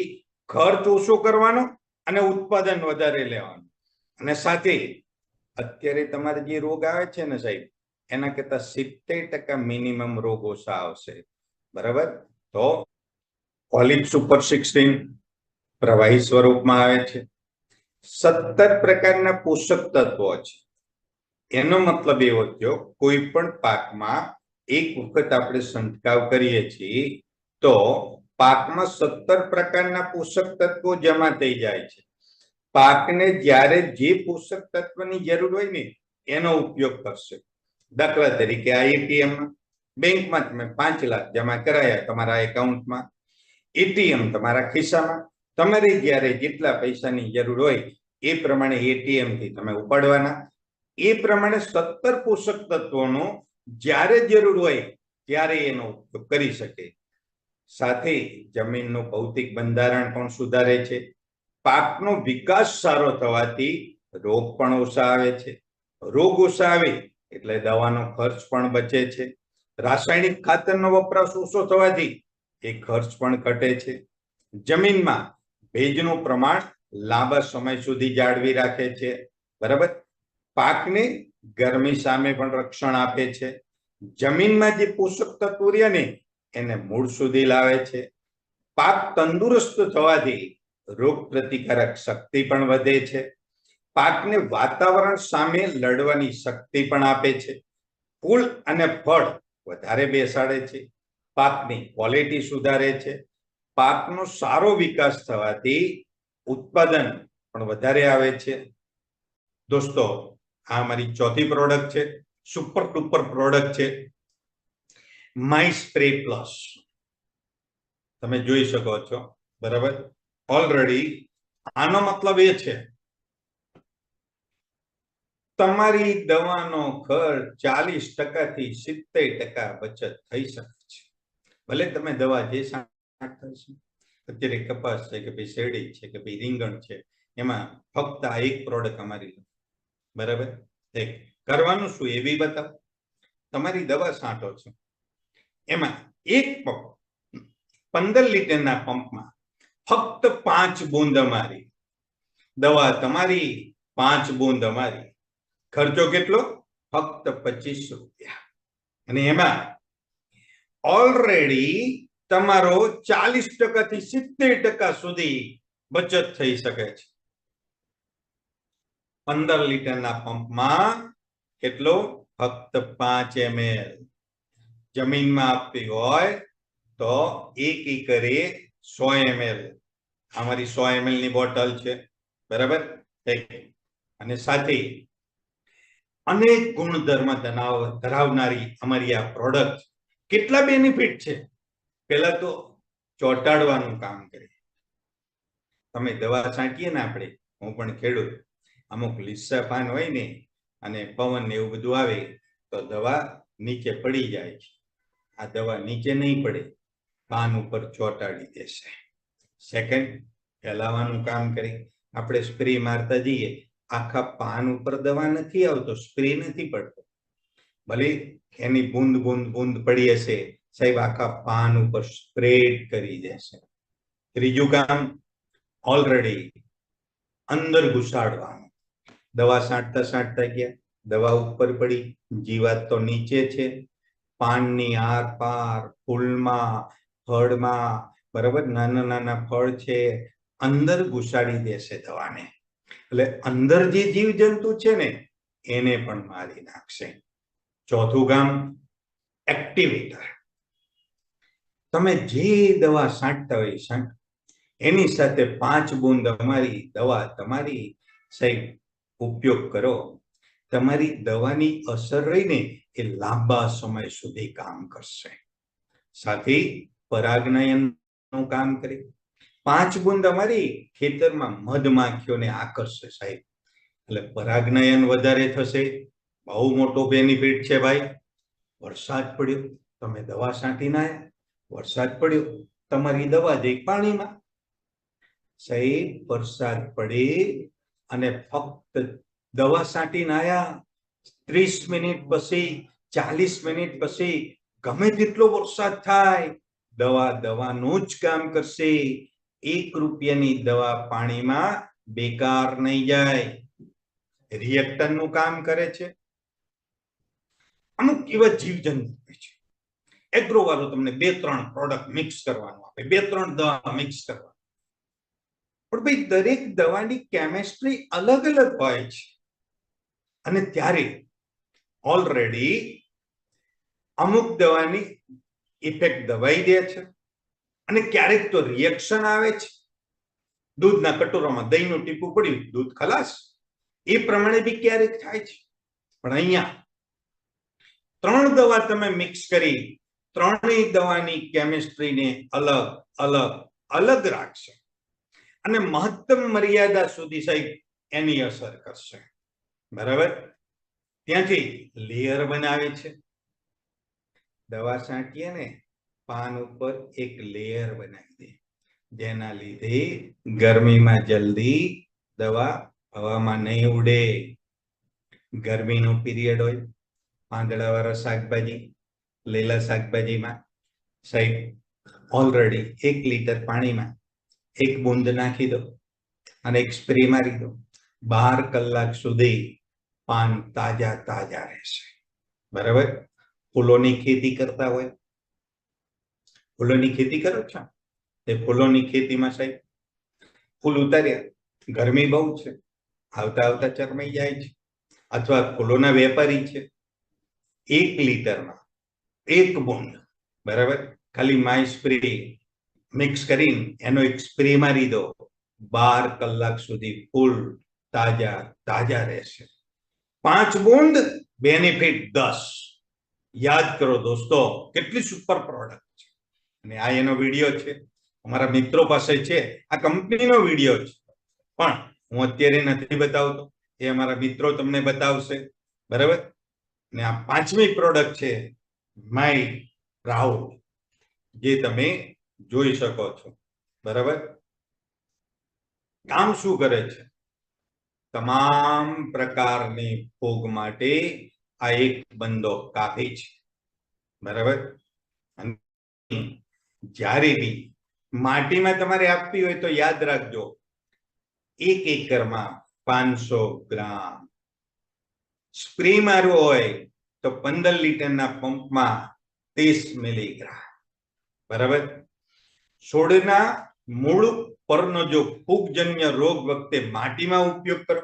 ખર્ચ ઓછો કરવાનો અને ઉત્પાદન વધારે લેવાનું. અને સાથે અત્યારે તમારે જે રોગ આવે છે ને સાહેબ, એના કરતા 70% મિનિમમ રોગ ઓછા આવશે. બરાબર. તો ઓલિવ સુપર 16 પ્રવાહી સ્વરૂપમાં આવે છે. 17 પ્રકારના પોષક તત્વો છે. એનો મતલબ એવો થયો, કોઈ પણ પાકમાં એક વખત આપણે છંટકાવ કરીએ છીએ તો પાકમાં 17 પ્રકારના પોષક તત્વો જમા થઈ જાય છે. પાકને જ્યારે જે પોષક તત્વની જરૂર હોય ને એનો ઉપયોગ કરશે. દાખલા તરીકે આ એટીએમ બેંકમાં તમે 5 લાખ જમા કરાયા તમારા એકાઉન્ટમાં, એટીએમ તમારા ખિસ્સામાં, તમારે જ્યારે જેટલા પૈસાની જરૂર હોય એ પ્રમાણે એટીએમ થી તમે ઉપાડવાના. એ પ્રમાણે 17 પોષક તત્વોનો જ્યારે જરૂર હોય ત્યારે એનો ઉપયોગ કરી શકે. સાથે જમીનનું ભૌતિક બંધારણ પણ સુધારે છે. પાકનો વિકાસ સારો થવાથી રોગ પણ ઓછા આવે છે. રોગ ઓછા આવે એટલે દવાનો ખર્ચ પણ બચે છે. રાસાયણિક ખાતરનો વપરાશ ઓછો થવાથી એ ખર્ચ પણ ઘટે છે. જમીનમાં ભેજનું પ્રમાણ લાંબા સમય સુધી જાળવી રાખે છે. બરાબર. પાકને ગરમી સામે પણ રક્ષણ આપે છે. જમીનમાં જે પોષક તત્વો રહ્યા ને એને મૂળ સુધી લાવે છે. પાક તંદુરસ્ત થવાથી રોગ પ્રતિકારક શક્તિ પણ વધે છે. પાકને વાતાવરણ સામે લડવાની શક્તિ પણ આપે છે. ફૂલ અને ફળ વધારે બેસાડે છે. પાકની ક્વોલિટી સુધારે છે. પાકનો સારો વિકાસ થવાથી ઉત્પાદન પણ વધારે આવે છે. દોસ્તો, આ મારી ચોથી પ્રોડક્ટ છે, સુપર ડુપર પ્રોડક્ટ છે, માય સ્પ્રે પ્લસ. તમે જોઈ શકો છો. બરાબર. ઓલરેડી આનો મતલબ એ છે તમારી દવાનો ખર્ચ 40% થી 70% બચત થઈ શકે છે. ભલે તમે દવા જે છાંટતા હશો, અત્યારે કપાસ છે કે ભાઈ શેરડી છે કે ભાઈ રીંગણ છે, એમાં ફક્ત આ એક પ્રોડક્ટ અમારી. બરાબર. કરવાનું શું એ બી બતાવો. તમારી દવા છાંટો છો, એમાં એક પંપ 15 લીટરના પંપમાં ફક્ત 5 બૂંદ અમારી દવા, તમારી 5 બૂંદ અમારી. ખર્ચો કેટલો? ફક્ત 25 રૂપિયા. અને એમાં ઓલરેડી તમારો 40% થી 70% સુધી બચત થઈ શકે છે. 15 લીટરના પંપમાં કેટલો? ફક્ત 5 ml. જમીનમાં આપવી હોય તો 1 એકરે 100 ml. અમારી 100 ml ની બોટલ છે. બરાબર. અને સાથે અનેક ગુણધર્મ ધરાવનારી અમારી આ પ્રોડક્ટ. કેટલા બેનિફિટ છે? પહેલા તો ચોંટાડવાનું કામ કરે. તમે દવા છાંટીએ ને, આપણે, હું પણ ખેડૂત, અમુક લીસા પાન હોય ને અને પવન ને એવું બધું આવે તો દવા નીચે પડી જાય છે. આ દવા નીચે નહીં પડે, પાન ઉપર ચોંટાડી દેશે. સેકન્ડ, ફેલાવાનું કામ કરે. આપણે સ્પ્રે મારતા જઈએ, આખા પાન ઉપર દવા નથી આવતો, સ્પ્રે નથી પડતો. ભલે એની બૂંદ બૂંદ બૂંદ પડી હશે, સાહેબ આખા પાન ઉપર સ્પ્રેડ કરી દેશે. ત્રીજું કામ, ઓલરેડી અંદર ઘુસાડવાનું. દવા છાંટતા ગયા, દવા ઉપર પડી, જીવાત તો નીચે છે, પાનની આર પાર, ફૂલમાં, ફળમાં. બરાબર. નાના નાના ફળ છે, અંદર ઘુસાડી દેશે દવાને. એટલે અંદર જે જીવજંતુ છે ને એને પણ મારી નાખશે. ચોથું કામ, એક્ટિવેટર. તમે જે દવા છાંટતા હોય છાંટ, એની સાથે 5 બૂંદ અમારી દવા તમારી સાહેબ ઉપયોગ કરો. તમારી દવાની અસર રહીને એ લાંબા સમય સુધી કામ કરશે. સાથે પરાગનયનનું કામ કરે. 5 બૂંદ અમારી ખેતરમાં મધમાખીઓને આકર્ષે સાહેબ. એટલે પરાગનયન વધારે થશે. બહુ મોટો બેનિફિટ છે ભાઈ. વરસાદ પડ્યો, તમે દવા છાંટીને આવ્યા, વરસાદ પડ્યો, તમારી દવા જઈ પાણીમાં. સાહેબ વરસાદ પડે અને ફક્ત દવા છાંટીને આવ્યા, 30 મિનિટ પછી, 40 મિનિટ પછી ગમે તેટલો વરસાદ થાય, દવાનું જ કામ કરશે. 1 રૂપિયાની દવા પાણીમાં બેકાર નહીં જાય. રિએક્ટરનું કામ કરે છે. અમુક એવા જીવજંતુ છે, એગ્રો વાળો તમને 2-3 પ્રોડક્ટ મિક્સ કરવાનું આપે, 2-3 દવા મિક્સ કરવાની. પણ ભાઈ દરેક દવાની કેમિસ્ટ્રી અલગ અલગ હોય છે. અને ત્યારે ઓલરેડી અમુક દવાની ઇફેક્ટ દબાઈ દે છે અને ક્યારેક તો રિએક્શન આવે છે. દૂધના કટોરામાં દહીંનું ટીપું પડ્યું, દૂધ ખલાસ. એ પ્રમાણે બી ક્યારેક થાય છે. પણ અહીંયા 3 દવા તમે મિક્સ કરી, ત્રણેય દવાની કેમિસ્ટ્રીને અલગ અલગ અલગ રાખશે અને મહત્તમ મર્યાદા સુધી સાહેબ એની અસર કરશે. બરાબર. ત્યાંથી લેયર બનાવે છે. દવા છાંટીએ ને પાન ઉપર એક લેયર બનાવી દે, જેના લીધે ગરમીમાં જલ્દી દવા હવામાં નહીં ઉડે, ગરમીનો પીરિયડ હોય, પાંદડાવાળા શાકભાજી, લીલા શાકભાજીમાં સાહેબ ઓલરેડી 1 લીટર પાણીમાં 1 બૂંદ નાખી દો અને એક સ્પ્રે મારી દો. 12 કલાક સુધી પાન તાજા તાજા રહેશે. બરાબર. ફૂલોની ખેતી કરતા હોય, ફૂલોની ખેતી કરો છો, તે ફૂલોની ખેતીમાં સાહેબ ફૂલ ઉતાર્યા, ગરમી બહુ છે, આવતા આવતા ચરમાઈ જાય છે, અથવા ફૂલોના વેપારી છે, 1 લીટરમાં 1 બૂંદ, બરાબર, ખાલી માય સ્પ્રે મિક્સ કરીને એનો એક સ્પ્રે મારી દો. 12 કલાક સુધી ફૂલ તાજા તાજા રહેશે. 5 બૂંદ બેનિફિટ 10. યાદ કરો દોસ્તો, કેટલી સુપર પ્રોડક્ટ છે. અને આ એનો વિડીયો છે, અમારા મિત્રો પાસે છે, આ કંપનીનો વિડીયો છે, પણ હું અત્યારે નથી બતાવતો, એ અમારા મિત્રો તમને બતાવશે. બરાબર. ને આ 5મી પ્રોડક્ટ છે માય પ્રાઉડ, જે તમે જોઈ શકો છો. બરાબર. કામ શું કરે છે? તમામ પ્રકારની ફૂગ માટે આ એક બંદો કાફી છે. બરાબર. જ્યારે બી માટીમાં તમારે આપવી હોય તો યાદ રાખજો, 1 એકરમાં 500 ગ્રામ. સ્પ્રે મારવો હોય તો 15 લીટરના પંપમાં 30 મિલીગ્રામ. બરાબર. છોડના મૂળ પરનો જો ફૂગજન્ય રોગ વખતે માટીમાં ઉપયોગ કરો,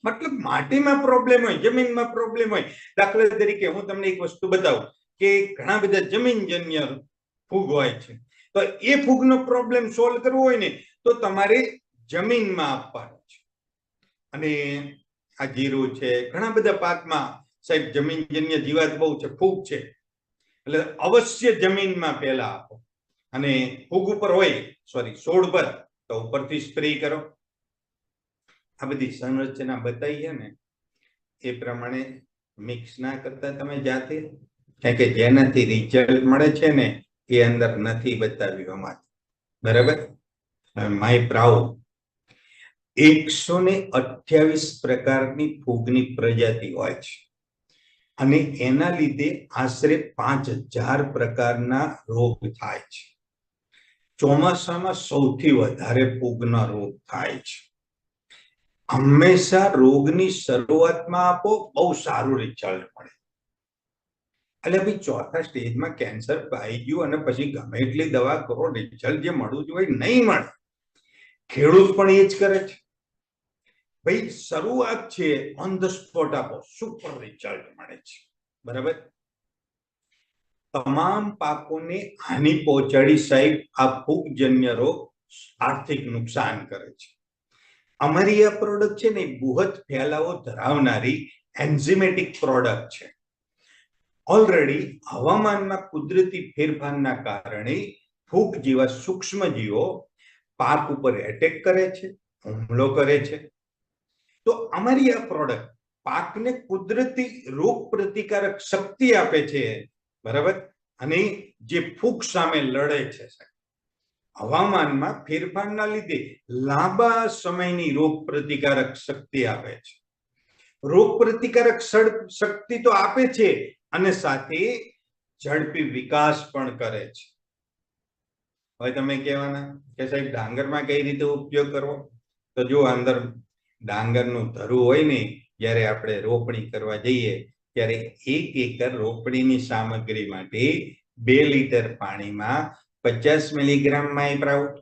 મતલબ માટીમાં પ્રોબ્લેમ હોય, જમીનમાં પ્રોબ્લેમ હોય. દાખલા તરીકે હું તમને એક વસ્તુ બતાવું કે ઘણા બધા જમીનજન્ય ફૂગ હોય છે, તો એ ફૂગનો પ્રોબ્લેમ સોલ્વ કરવો હોય ને તો તમારે જમીનમાં આપવાનું છે. અને આ જીરું છે, ઘણા બધા પાકમાં સાહેબ જમીનજન્ય જીવાત બહુ છે, ફૂગ છે, એટલે અવશ્ય જમીનમાં પહેલા આપો. અને ફૂગ ઉપર હોય, છોડ પર, તો ઉપરથી સ્પ્રે કરો. આ બધી સંરચના બતાવી છે ને, એ પ્રમાણે મિક્સ ના કરતા તમે જાતે, કારણ કે જેનાથી રિઝલ્ટ મળે છે ને એ અંદર નથી બતાવ્યું અમારે. બરાબર. માય પ્રાઉડ 128 પ્રકારની ફૂગની પ્રજાતિ હોય છે, અને એના લીધે આશરે 5000 પ્રકારના રોગ થાય છે. ચોમાસામાં સૌથી વધારે ફૂગના રોગ થાય છે. હંમેશા રોગની શરૂઆતમાં આપો, બહુ સારું રિઝલ્ટ મળે. એટલે ભાઈ ચોથા સ્ટેજમાં કેન્સર આવી ગયું અને પછી ગમે એટલી દવા કરો, રિઝલ્ટ જે મળવું જોઈએ નહીં મળે. ખેડૂત પણ એ જ કરે છે. ભાઈ શરૂઆત છે, ઓન ધ સ્પોટ આપો, સુપર રિઝલ્ટ મળે છે. બરાબર. તમામ પાકોને હાનિ પહોંચાડી સાહેબ આ ફૂગજન્ય રોગ આર્થિક નુકસાન કરે છે. અમારી આ પ્રોડક્ટ છે ને બૃહદ ફેલાવો ધરાવનારી એન્ઝિમેટિક પ્રોડક્ટ છે. ઓલરેડી હવામાનમાં કુદરતી ફેરફારના કારણે ફૂગ જેવા સૂક્ષ્મ જીવો પાક ઉપર એટેક કરે છે, હુમલો કરે છે. તો અમારી આ પ્રોડક્ટ પાકને કુદરતી રોગ પ્રતિકારક શક્તિ આપે છે. બરાબર. અને જે ફૂગ સામે લડે છે. હવામાનમાં ફેરફારના લીધે લાંબા સમયની રોગ પ્રતિકારક શક્તિ આપે છે. રોગ પ્રતિકારક શક્તિ તો આપે છે, અને સાથે ઝડપી વિકાસ પણ કરે છે. હવે તમે કહેવાના કે સાહેબ ડાંગરમાં કઈ રીતે ઉપયોગ કરવો? તો જો અંદર ડાંગરનું ધરું હોય ને, જ્યારે આપણે રોપણી કરવા જઈએ ત્યારે 1 એકર રોપણીની સામગ્રી માટે 2 લીટર પાણીમાં 50 milligram my proud,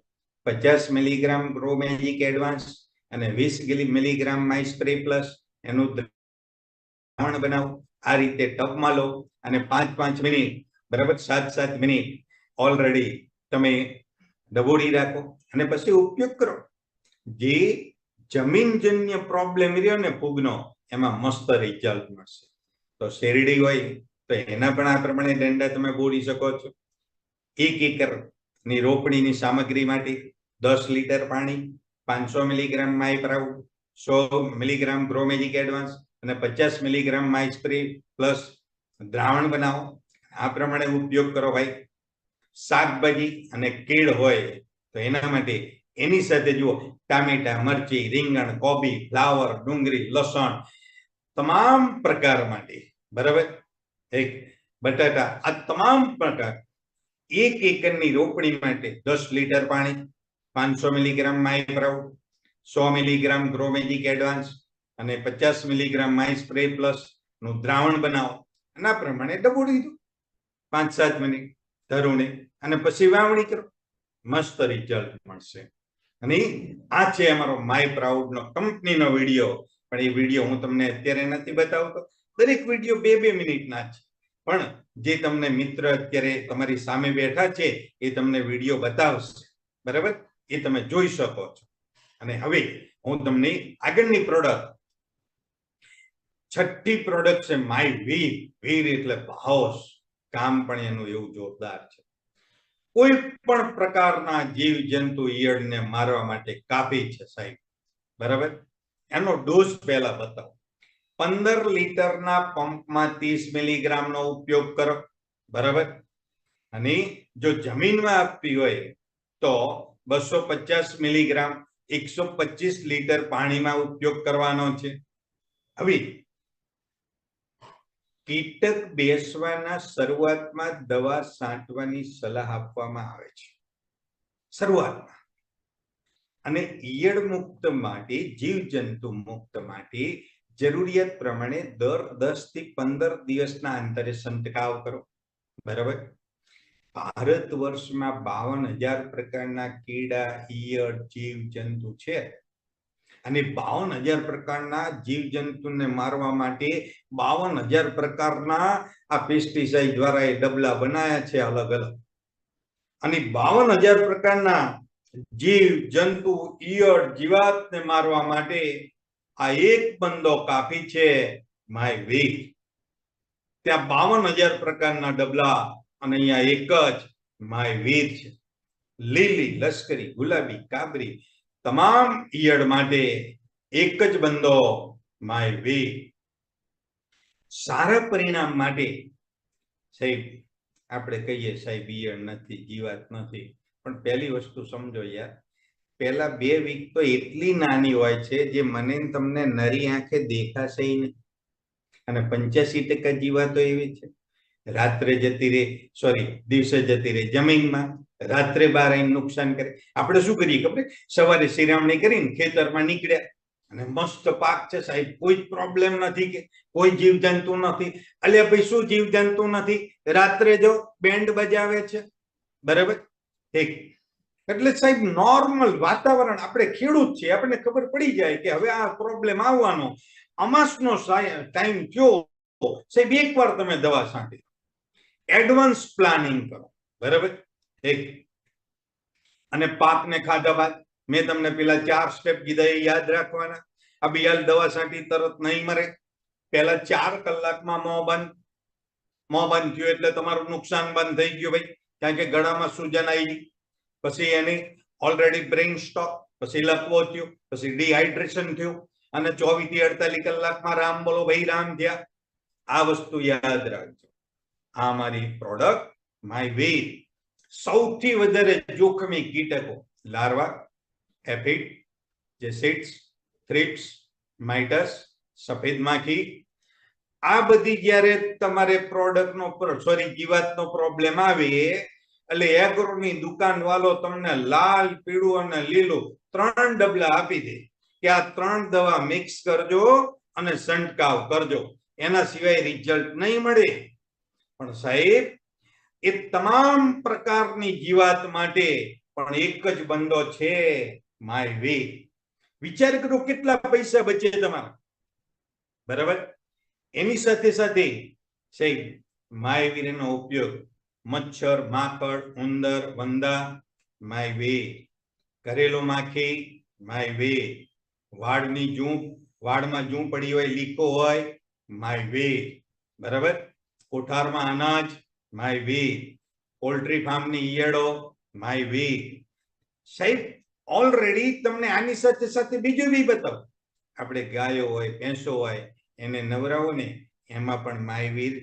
50 milligram grow magic advance અને 20 મિલીગ્રામ માય સ્પ્રે પ્લસ એનું દ્રાવણ બનાવો. આ રીતે ટબમાં લો અને 5-5 મિનિટ, બરાબર, 7-7 મિનિટ ઓલરેડી તમે ડબોળી રાખો અને પછી ઉપયોગ કરો. જે જમીનજન્ય પ્રોબ્લેમ રહ્યો ને ફૂગનો, એમાં મસ્ત રિઝલ્ટ મળશે. તો શેરડી હોય તો એના પણ આ પ્રમાણે દંડા તમે બોળી શકો છો. 1 એકરની રોપણીની સામગ્રી માટે 10 લીટર પાણી, 500 milligram my proud, 100 milligram grow magic advance અને 50 મિલીગ્રામ માય સ્પ્રે પ્લસ દ્રાવણ બનાવો. આ પ્રમાણે ઉપયોગ કરો ભાઈ. શાકભાજી અને કેળ હોય તો એના માટે એની સાથે જુઓ ટામેટા, મરચી, રીંગણ, કોબી, ફ્લાવર, ડુંગળી, લસણ, તમામ પ્રકાર માટે, બરાબર, એક બટાટા, આ તમામ પ્રકાર 1 એકરની રોપણી માટે 10 લીટર પાણી, 500 milligram my proud, 100 milligram Gromagic advance અને 50 મિલીગ્રામ માય સ્પ્રે પ્લસ નું દ્રાવણ બનાવો. આના પ્રમાણે ડબોળી દો 5-7 મિનિટ ધરુણે અને પછી વાવણી કરો. મસ્ત રિઝલ્ટ મળશે. અને આ છે અમારો માય પ્રાઉડ નો કંપનીનો વિડીયો. પણ એ વિડીયો હું તમને અત્યારે નથી બતાવતો. દરેક વિડીયો 2-2 મિનિટના છે. પણ જે તમને મિત્ર અત્યારે તમારી સામે બેઠા છે એ તમને વિડીયો બતાવશે, બરાબર, એ તમે જોઈ શકો છો. અને હવે હું તમને આગળની પ્રોડક્ટ, છઠ્ઠી પ્રોડક્ટ છે માય વીર. વીર એટલે ભાવસ. કામ પણ એનું એવું જોરદાર છે. કોઈ પણ પ્રકારના જીવ જંતુ ઈયળને મારવા માટે કાપી છે સાહેબ, બરાબર. એનો ડોઝ પહેલા બતાવો. 15 લીટરના પંપમાં 30 મિલીગ્રામનો ઉપયોગ કરો, બરાબર. અને જો જમીનમાં આપવી હોય તો 250 મિલીગ્રામ 125 લીટર પાણીમાં ઉપયોગ કરવાનો છે. હવે કીટક બેસવાના શરૂઆતમાં દવા છાંટવાની સલાહ આપવામાં આવે છે શરૂઆતમાં. અને ઈયળ મુક્ત માટે, જીવજંતુ મુક્ત માટે જરૂરિયાત પ્રમાણે દર 10 થી 15 દિવસના અંતરે છંટકાવ કરો, બરાબર. ભારત વર્ષમાં 52,000 પ્રકારના કીડા, ઈયળ, જીવજંતુ છે. અને 52,000 પ્રકારના જીવજંતુને મારવા માટે 52,000 પ્રકારના આ પેસ્ટિસાઇડ દ્વારા એ ડબલા બનાયા છે અલગ અલગ. અને 52,000 પ્રકારના જીવ જંતુ, ઈયળ, જીવાતને મારવા માટે આ એક બંદો કાફી છે, માય વીર. ત્યાં 52,000 પ્રકારના ડબલા અને અહીંયા એક જ માય વીર છે. લીલી, લશ્કરી, ગુલાબી, કાબરી તમામ ઈયળ માટે એક જ બંદો માય વીર. સારા પરિણામ માટે સાહેબ આપણે કહીએ સાહેબ ઈયળ નથી, જીવાત નથી, પણ પહેલી વસ્તુ સમજો યાર, પહેલા 2 વીક તો એટલી નાની હોય છે જે મને તમને નરી આંખે દેખાશે નહીં. અને 85% જીવાતો એવી છે રાત્રે જતી રહે, સોરી દિવસે જતી રહે જમીનમાં, રાત્રે બહાર આવીને નુકસાન કરે. આપણે શું કરીએ ખબર? સવારે શિરામણી કરીને ખેતરમાં નીકળ્યા અને મસ્ત પાક છે સાહેબ, કોઈ પ્રોબ્લેમ નથી, કે કોઈ જીવજંતુ નથી. અલ્યા ભાઈ શું જીવજંતુ નથી? રાત્રે જો બેન્ડ બજાવે છે, બરાબર. એટલે સાહેબ નોર્મલ વાતાવરણ, આપણે ખેડૂત છીએ, આપણને ખબર પડી જાય કે હવે આ પ્રોબ્લેમ આવવાનો. અમાસનો ટાઈમ થયો સાહેબ, એકવાર તમે દવા છાંટી, એડવાન્સ પ્લાનિંગ કરો, બરાબર. અને પાકને ખાધા બાદ મેં તમને પેલા 4 સ્ટેપ કીધા એ યાદ રાખવાના. આ બિયાલ દવા છાંટી તરત નહીં મરે. પહેલા 4 કલાકમાં મોં બંધ થયું એટલે તમારું નુકસાન બંધ થઈ ગયું ભાઈ, કારણ કે ગળામાં સૂજન આવી. પછી એની ઓલરેડી બ્રેઇન સ્ટોક, પછી લકવો થયો, પછી ડિહાઇડ્રેશન થયું અને 24 થી 48 કલાકમાં રામ બોલો ભાઈ રામ થયા. આ વસ્તુ યાદ રાખજો. આ મારી પ્રોડક્ટ માય વીર. સૌથી વધારે જોખમી કીટકો લાર્વા, એફિડ, જેસિડ્સ, થ્રિપ્સ, માઇટસ, સફેદ માખી. આ બધી જ્યારે તમારે પ્રોડક્ટનો જીવાતનો પ્રોબ્લેમ આવે એટલે એગ્રોની દુકાન વાળો તમને લાલ, પીળું અને લીલું 3 ડબલા આપી દે કે આ 3 દવા મિક્સ કરજો અને છંટકાવ કરજો, એના સિવાય રિઝલ્ટ નહીં મળે. પણ સાહેબ એ તમામ પ્રકારની જીવાત માટે પણ એક જ બંદો છે, માય વીર. વિચાર કરો કેટલા પૈસા બચે તમારા, બરાબર. એની સાથે સાથે સાહેબ માય વીરનો ઉપયોગ મચ્છર, માકડ, ઉંદર, વંદા, માય વીર. ઘરેલું માખી, માય વીર. વાળની જૂં, વાળમાં જૂં પડી હોય, લીકો હોય, માય વીર, બરાબર. કોઠારમાં અનાજ, માય વીર. પોલ્ટ્રી ફાર્મની ઈયળો, માય વીર. સાહેબ ઓલરેડી તમને આની સાથે સાથે બીજું બી બતાવો. આપણે ગાયો હોય, ભેંસો હોય, એને નવરાવો ને એમાં પણ માય વીર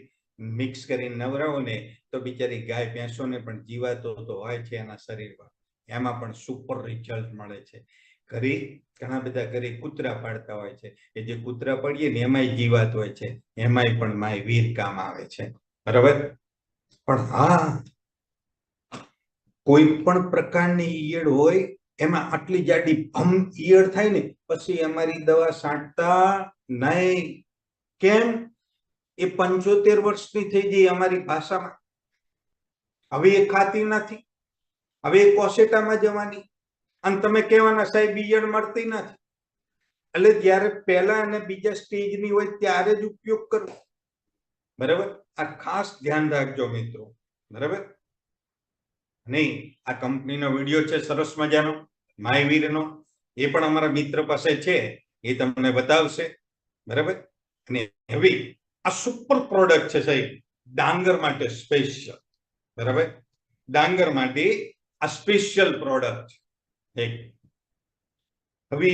મિક્સ કરીને નવરાવો ને તો બિચારી ગાય ભેંસોને પણ જીવાતો તો હોય છે એના શરીરમાં, એમાં પણ સુપર રિઝલ્ટ મળે છે. ઘરે ઘણા બધા ઘરે કૂતરા પાડતા હોય છે, એ જે કૂતરા પાડીએ ને એમાંય જીવાત હોય છે, એમાંય પણ માય વીર કામ આવે છે. બરાબર. પણ હા, કોઈ પણ પ્રકારની ઈયળ હોય એમાં આટલી જાડી ભમ ઈયળ થાય ને પછી અમારી દવા છાંટતા નહીં. કેમ? એ 75 વર્ષની થઈ ગઈ અમારી ભાષામાં. હવે એ ખાતી નથી, હવે એ કોસેટામાં જવાની, અને તમે કહેવાના સાહેબ ઈયળ મળતી નથી. એટલે જ્યારે પહેલા અને બીજા સ્ટેજની હોય ત્યારે જ ઉપયોગ કરવો. બરાબર. આ ખાસ ધ્યાન રાખજો મિત્રો. બરાબર. નહીં, આ કંપનીનો વિડીયો છે સરસ મજાનો માયવીરનો, એ પણ અમારા મિત્ર પાસે છે, એ તમને બતાવશે. બરાબર. અને હવે આ સુપર પ્રોડક્ટ છે સાહેબ, ડાંગર માટે સ્પેશિયલ. બરાબર. ડાંગર માટે આ સ્પેશિયલ પ્રોડક્ટ છે. હવે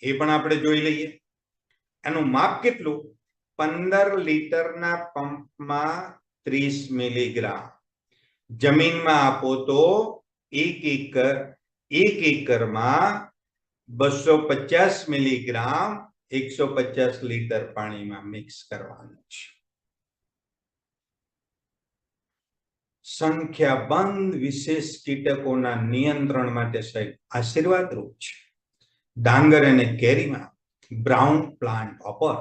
એ પણ આપણે જોઈ લઈએ. એનું માપ કેટલું? 15 લીટરના પંપમાં 30 મિલીગ્રામ. જમીનમાં આપો તો 1 એકરમાં 250 મિલીગ્રામ 150 લીટર પાણીમાં મિક્સ કરવાનું છે. સંખ્યાબંધ વિશેષ કીટકોના નિયંત્રણ માટે સાહેબ આશીર્વાદરૂપ છે. ડાંગર અને કેરીમાં બ્રાઉન પ્લાન્ટ હોપર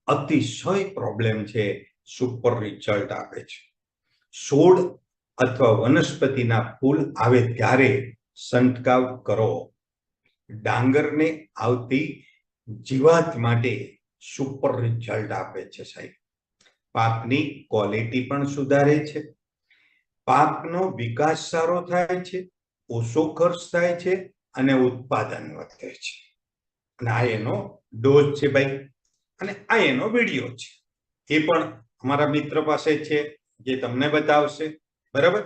અતિશય પ્રોબ્લેમ છે, સુપર રિઝલ્ટ આપે છે. છોડ અથવા વનસ્પતિના ફૂલ આવે ત્યારે છંટકાવ કરો. ડાંગરને આવતી જીવાત માટે સુપર રિઝલ્ટ આપે છે સાહેબ. પાકની ક્વોલિટી પણ સુધારે છે, પાકનો વિકાસ સારો થાય છે, ઓછો ખર્ચ થાય છે અને ઉત્પાદન વધે છે. અને આ એનો ડોઝ છે ભાઈ, અને આ એનો વિડીયો છે, એ પણ અમારા મિત્ર પાસે છે, જે તમને બતાવશે. બરાબર.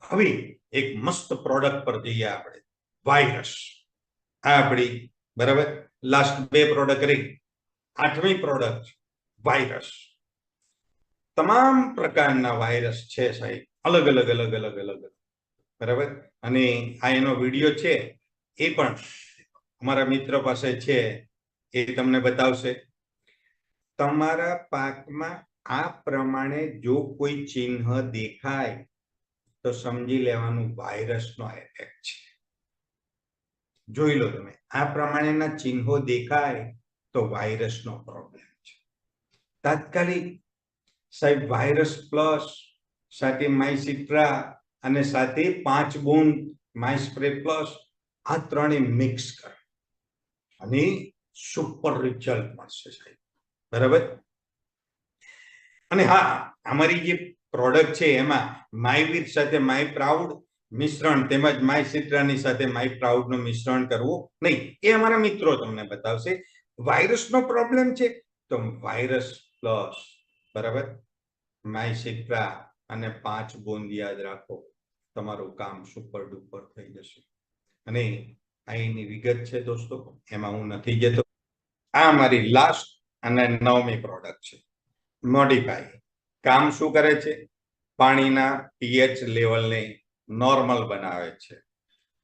હવે એક મસ્ત પ્રોડક્ટ પર જઈએ આપણે, વાયરસ. આ આપણી બરાબર લાસ્ટ 2 પ્રોડક્ટ રહી, 8મી પ્રોડક્ટ વાયરસ. તમામ પ્રકારના વાયરસ છે સાહેબ, અલગ અલગ અલગ અલગ અલગ. બરાબર. અને આ એનો વિડીયો છે, એ પણ અમારા મિત્ર પાસે છે, એ તમને બતાવશે. તમારા પાકમાં આ પ્રમાણે જો કોઈ ચિહ્ન દેખાય તો સમજી લેવાનું વાયરસનો એટેક છે. જોઈ લો તમે, આ પ્રમાણેના ચિહ્નો દેખાય તો વાયરસનો પ્રોબ્લેમ છે. તાત્કાલિક સાહેબ વાયરસ પ્લસ સાથે માઇસિટ્રા અને સાથે 5 બૂંદ માઇસ્પ્રે પ્લસ, આ ત્રણે મિક્સ કરો અને સુપર રિઝલ્ટ મળશે સાહેબ. બરાબર. અને હા, અમારી જે પ્રોડક્ટ છે એમાં માયવીર સાથે માય પ્રાઉડ મિશ્રણ તેમજ માયસિટ્રાની સાથે માય પ્રાઉડ નું મિશ્રણ કરવું નહીં, એ અમારા મિત્રો તમને બતાવશે. વાયરસનો પ્રોબ્લેમ છે તો વાયરસ પ્લસ બરાબર માયસિટ્રા અને 5 બૂંદ યાદ રાખો, તમારું કામ સુપર ડુપર થઈ જશે. અને આ એની વિગત છે દોસ્તો, એમાં હું નથી જતો. આ અમારી લાસ્ટ અને 9મી પ્રોડક્ટ છે, મોડિફાઈ. કામ શું કરે છે? પાણીના પીએચ લેવલને નોર્મલ બનાવે છે.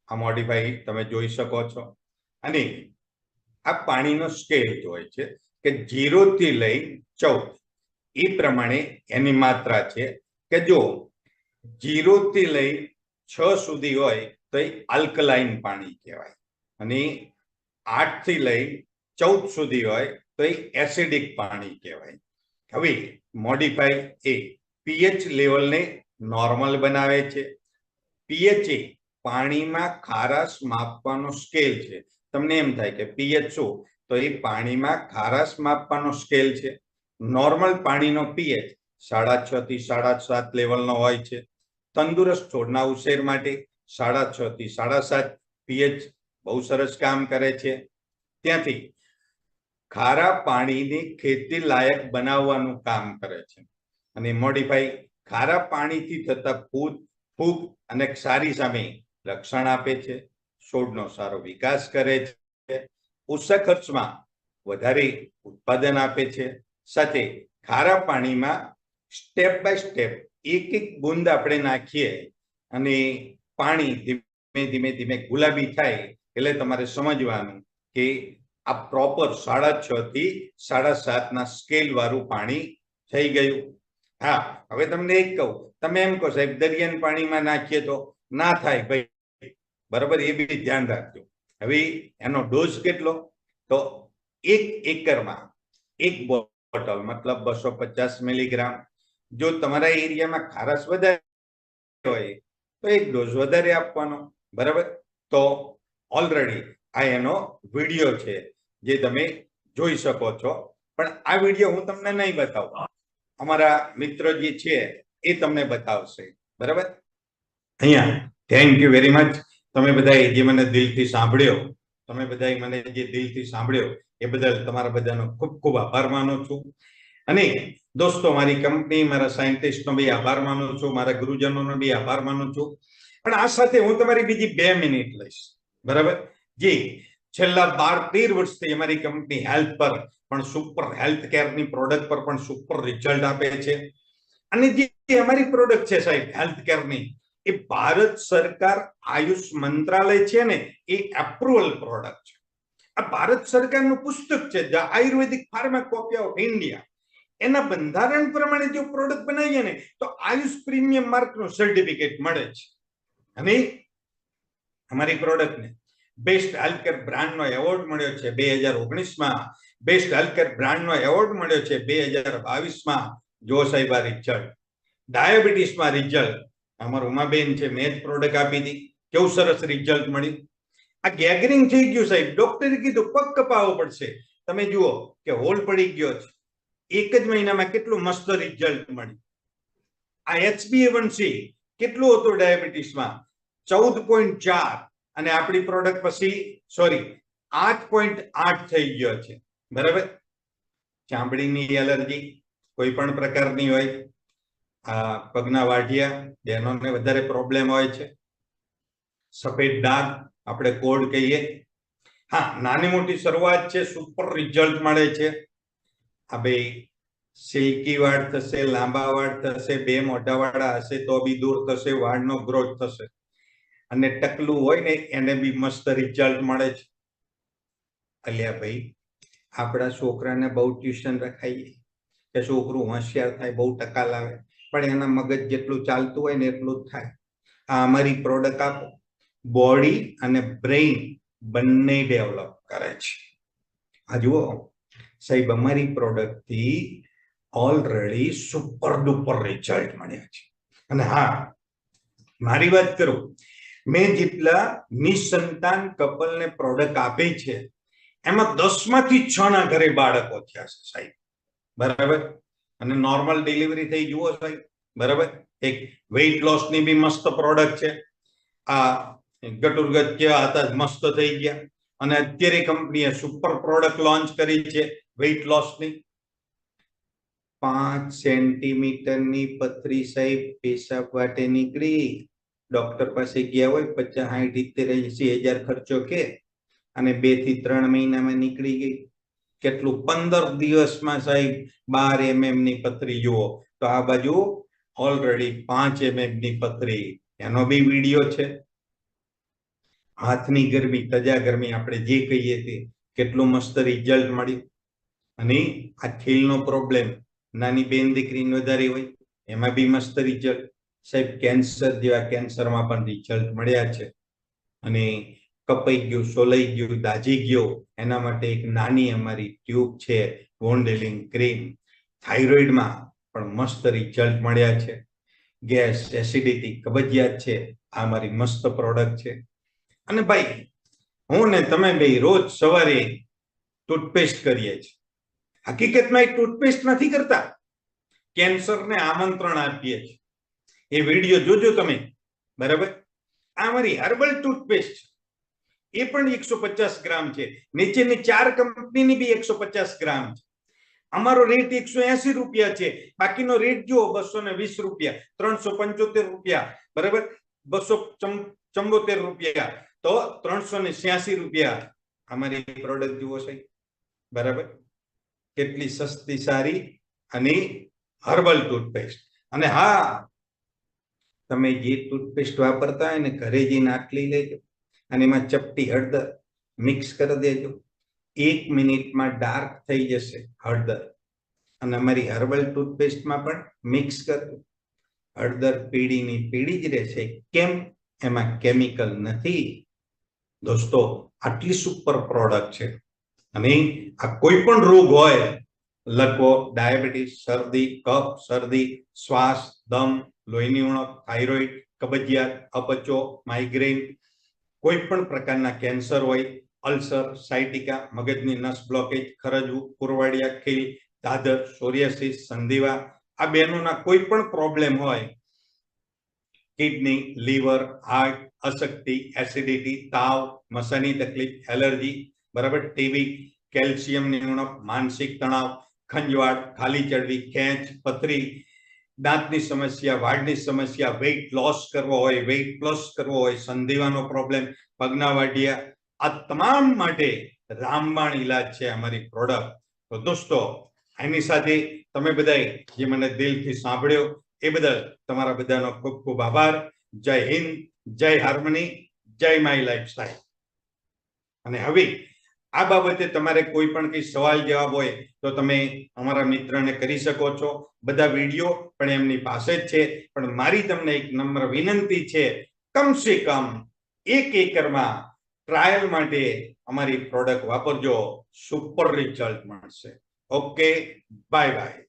આ મોડિફાઈ તમે જોઈ શકો છો. અને આ પાણીનો સ્કેલ હોય છે કે 0 થી લઈ 14, એ પ્રમાણે એની માત્રા છે કે જો 0 થી લઈ 6 સુધી હોય તો એ આલ્કલાઇન પાણી કહેવાય, અને 8 થી લઈ 14 સુધી હોય તો એ એસિડિક પાણી કહેવાય. હવે મોડિફાઈ એ પીએચ લેવલને નોર્મલ બનાવે છે. પીએચ એ પાણીમાં ખારાશ માપવાનો સ્કેલ છે. તમને એમ થાય કે પીએચ શું, તો એ પાણીમાં ખારાશ માપવાનો સ્કેલ છે. નોર્મલ પાણીનો પીએચ 6.5 થી 7.5 લેવલનો હોય છે. તંદુરસ્ત છોડના ઉછેર માટે 6.5 થી 7.5 પીએચ બહુ સરસ કામ કરે છે. ત્યાંથી ખારા પાણીની ખેતી લાયક બનાવવાનું કામ કરે છે. અને મોડિફાઈ ખારા પાણીથી થતા ફૂગ અને ક્ષારી સામે રક્ષણ આપે છે, છોડનો સારો વિકાસ કરે છે, ઓછા ખર્ચમાં વધારે ઉત્પાદન આપે છે. સાથે ખારા પાણીમાં સ્ટેપ બાય સ્ટેપ એક એક બૂંદ આપણે નાખીએ અને પાણી ધીમે ધીમે ધીમે ગુલાબી થાય એટલે તમારે સમજવાનું કે આ પ્રોપર 6.5 થી 7.5 ના સ્કેલ વાળું પાણી થઈ ગયું. હા, હવે તમને એક કહું, તમે એમ કહો સાહેબ દરિયાના પાણીમાં નાખીએ તો ના થાય ભાઈ, બરાબર, એ બી ધ્યાન રાખજો. હવે એનો ડોઝ કેટલો? તો 1 એકરમાં 1 બોટલ મતલબ 250 મિલીગ્રામ. જો તમારા એરિયામાં ખારાશ વધારે હોય તો 1 ડોઝ વધારે આપવાનો, બરાબર. તો ઓલરેડી આ એનો વિડીયો છે જે તમે જોઈ શકો છો, પણ આ વિડીયો હું તમને નહીં બતાવું, અમારા મિત્ર જે છે એ તમને બતાવશે, બરાબર. અહીંયા થેન્ક યુ વેરી મચ. તમે બધાએ જે મને દિલથી સાંભળ્યો, તમે બધાએ મને જે દિલથી સાંભળ્યો એ બદલ તમારા બધાનો ખૂબ ખૂબ આભાર માનું છું. અને દોસ્તો, મારી કંપની, મારા સાયન્ટિસ્ટનો બી આભાર માનું છું, મારા ગુરુજનોનો બી આભાર માનું છું. પણ આ સાથે હું તમારી બીજી 2 મિનિટ લઈશ, બરાબર. જે છેલ્લા 12-13 વર્ષથી અમારી કંપની હેલ્થ પર પણ સુપર, હેલ્થ કેરની પ્રોડક્ટ પર પણ સુપર રિઝલ્ટ આપે છે. અને જે અમારી પ્રોડક્ટ છે સાહેબ હેલ્થ કેરની, એ ભારત સરકાર આયુષ મંત્રાલય છે ને એ એપ્રુવલ પ્રોડક્ટ છે. આ ભારત સરકારનું પુસ્તક છે ધ આયુર્વેદિક ફાર્માકોપિયા ઓફ ઇન્ડિયા. એના બંધારણ પ્રમાણે જો પ્રોડક્ટ બનાવીએ ને તો આયુષ પ્રીમિયમ માર્કનું સર્ટિફિકેટ મળે છે. અને અમારી પ્રોડક્ટને બેસ્ટ હેલ્થકેર બ્રાન્ડનો એવોર્ડ મળ્યો છે 2019માં. બેસ્ટ હેલ્થકેર બ્રાન્ડનો એવોર્ડ મળ્યો છે 2022માં. જો સાહેબ આ રિઝલ્ટ, ડાયાબિટીસમાં રિઝલ્ટ અમારું ઉમાબેન છે, મેં જ પ્રોડક્ટ આપી હતી, કેવું સરસ રિઝલ્ટ મળ્યું. આ ગેગરિંગ થઈ ગયું સાહેબ, ડોક્ટરે કીધું પગ કપાવવો પડશે. તમે જુઓ કે હોલ પડી ગયો છે, 1 જ મહિનામાં કેટલું મસ્ત રિઝલ્ટ મળ્યું. આ HbA1c કેટલું હતું ડાયાબિટીસમાં? 14.4, અને આપણી પ્રોડક્ટ પછી 8.8 થઈ ગયો છે, બરાબર. ચામડીની એલર્જી કોઈ પણ પ્રકારની હોય, પગના વાઢિયા જેનોને વધારે પ્રોબ્લેમ હોય છે, સફેદ ડાઘ આપણે કોડ કહીએ, હા, નાની મોટી શરૂઆત છે, સુપર રિઝલ્ટ મળે છે. આ ભાઈ સિલ્કી વાળ થશે, લાંબા વાળ થશે, 2 મોટા વાળા હશે તો બી દૂર થશે, વાળનો ગ્રોથ થશે. અને ટકલું હોય ને એને બી મસ્ત રિઝલ્ટ મળે છે. અલ્યા ભાઈ, આપણા છોકરાને બહુ ટ્યુશન રખાઈએ કે છોકરું હોશિયાર થાય, બહુ ટકા લાવે, પણ એના મગજ જેટલું ચાલતું હોય ને એટલું જ થાય. આ અમારી પ્રોડક્ટ આપો, બોડી અને બ્રેઇન બંને ડેવલપ કરે છે. આ જુઓ સાહેબ, અમારી પ્રોડક્ટથી ઓલરેડી સુપર ડુપર રિઝલ્ટ મળ્યા છે. અને હા, મારી વાત કરું, મેં જેટલા નિસંતાન કપલને પ્રોડક્ટ આપી છે એમાં 10માંથી 6 ના ઘરે બાળકો થયા છે સાહેબ, બરાબર. અને નોર્મલ ડિલિવરી થઈ, જુઓ સાહેબ, બરાબર. એક વેઇટ લોસ ની બી મસ્ત પ્રોડક્ટ છે. આ ગટુરગત કેવા હતા, મસ્ત થઈ ગયા. અને અત્યારે કંપનીએ સુપર પ્રોડક્ટ લોન્ચ કરી છે વેઇટ લોસ ની. 5 સેન્ટીમીટરની પથરી સાહેબ પેશાબ વાટે નીકળી. ડોક્ટર પાસે ગયા હોય, 50, 60, 70, 80 હજાર ખર્ચો કે, અને 2 થી 3 મહિનામાં નીકળી ગઈ. કેટલું? 15 દિવસમાં સાહેબ 12 mm ની પથરી. જુઓ તો આ બાજુ ઓલરેડી 5 mm ની પથરી, એનો બી વિડીયો છે. હાથની ગરમી, તજા ગરમી આપણે જે કહીએ તે, કેટલું મસ્ત રિઝલ્ટ મળ્યું. અને આ ખીલનો પ્રોબ્લેમ નાની બેન દીકરીને વધારે હોય એમાં બી મસ્ત રિઝલ્ટ સાહેબ. કેન્સર જેવા કેન્સરમાં પણ રિઝલ્ટ મળ્યા છે. અને કપાઈ ગયું, સોલાઈ ગયું, દાજી ગયો, એના માટે એક નાની અમારી ટ્યુબ છે, વોન્ડ હીલિંગ ક્રીમ. થાઇરોઇડમાં પણ મસ્ત રિઝલ્ટ મળ્યા છે. ગેસ, એસિડિટી, કબજિયાત છે, આ મારી મસ્ત પ્રોડક્ટ છે. અને ભાઈ, હું ને તમે બે રોજ સવારે ટૂથપેસ્ટ કરીએ છીએ. હકીકતમાં એ ટૂથપેસ્ટ નથી કરતા, કેન્સરને આમંત્રણ આપીએ છીએ. એ વિડીયો જોજો તમે, બરાબર. આ મારી હર્બલ ટૂથપેસ્ટ એ પણ 150 ગ્રામ છે. નીચેની 4 કંપનીની બી 150 ગ્રામ છે. અમારો રેટ 180 રૂપિયા છે, બાકીનો રેટ જુઓ 220 રૂપિયા, 375 રૂપિયા, બરાબર, 274 રૂપિયા, તો 386 રૂપિયા. અમારી પ્રોડક્ટ જુઓ સાહેબ, બરાબર, કેટલી સસ્તી, સારી અને હર્બલ ટૂથપેસ્ટ. અને હા, તમે જે ટૂથપેસ્ટ વાપરતા હોય ને ઘરે જઈને આટલી લેજો અને એમાં ચપટી હળદર મિક્સ કરી દેજો. 1 મિનિટમાં ડાર્ક થઈ જશે હળદર. અને અમારી હર્બલ ટૂથપેસ્ટમાં પણ મિક્સ કરજો. હળદર પીળીની પીળી જ રહેશે. કેમ? એમાં કેમિકલ નથી. દોસ્તો, આટલી સુપર પ્રોડક્ટ છે. અને આ કોઈ પણ રોગ હોય, લકવો, ડાયાબિટીસ, શરદી, કફ, શરદી, શ્વાસ, દમ, લોહીની ઉણપ, થાઇરોઇડ, કબજિયાત, અપચો, માઇગ્રેન, કોઈ પણ પ્રકારના કેન્સર હોય, અલ્સર, સાયટિકા, મગજની નસ બ્લોકેજ, ખરજવું, પુરવાડિયા, ખીલ, દાદર, સોરિયાસિસ, સંધિવા, આ બહેનોના કોઈ પણ પ્રોબ્લેમ હોય, કિડની, લીવર, હાર્ટ, અશક્તિ, એસિડિટી, તાવ, મસાની તકલીફ, એલર્જી, બરાબર, ટીબી, કેલ્શિયમની ઉણપ, માનસિક તણાવ, ખંજવાળ, ખાલી ચડવી, ખેંચ, પથરી, દાંતની સમસ્યા, વાળની સમસ્યા, વેઇટ લોસ કરવો હોય, વેઇટ પ્લસ કરવો હોય, સંધિવાનો પ્રોબ્લેમ, પગના વાઢિયા, આ તમામ માટે રામબાણ ઈલાજ છે અમારી પ્રોડક્ટ. તો દોસ્તો, એની સાથે તમે બધાએ જે મને દિલથી સાંભળ્યો એ બદલ તમારા બધાનો ખૂબ ખૂબ આભાર. જય હિન્દ, જય હાર્મની, જય માય લાઈફસ્ટાઈલ. અને હવે આ બાબતે તમારે કોઈ પણ કઈ સવાલ જવાબ હોય તો તમે અમારા મિત્રને કરી શકો છો. બધા વિડીયો પણ એમની પાસે જ છે. પણ મારી તમને એક નમ્ર વિનંતી છે, કમસે કમ 1 એકરમાં ટ્રાયલ માટે અમારી પ્રોડક્ટ વાપરજો. સુપર રિઝલ્ટ મળશે. Okay, bye bye.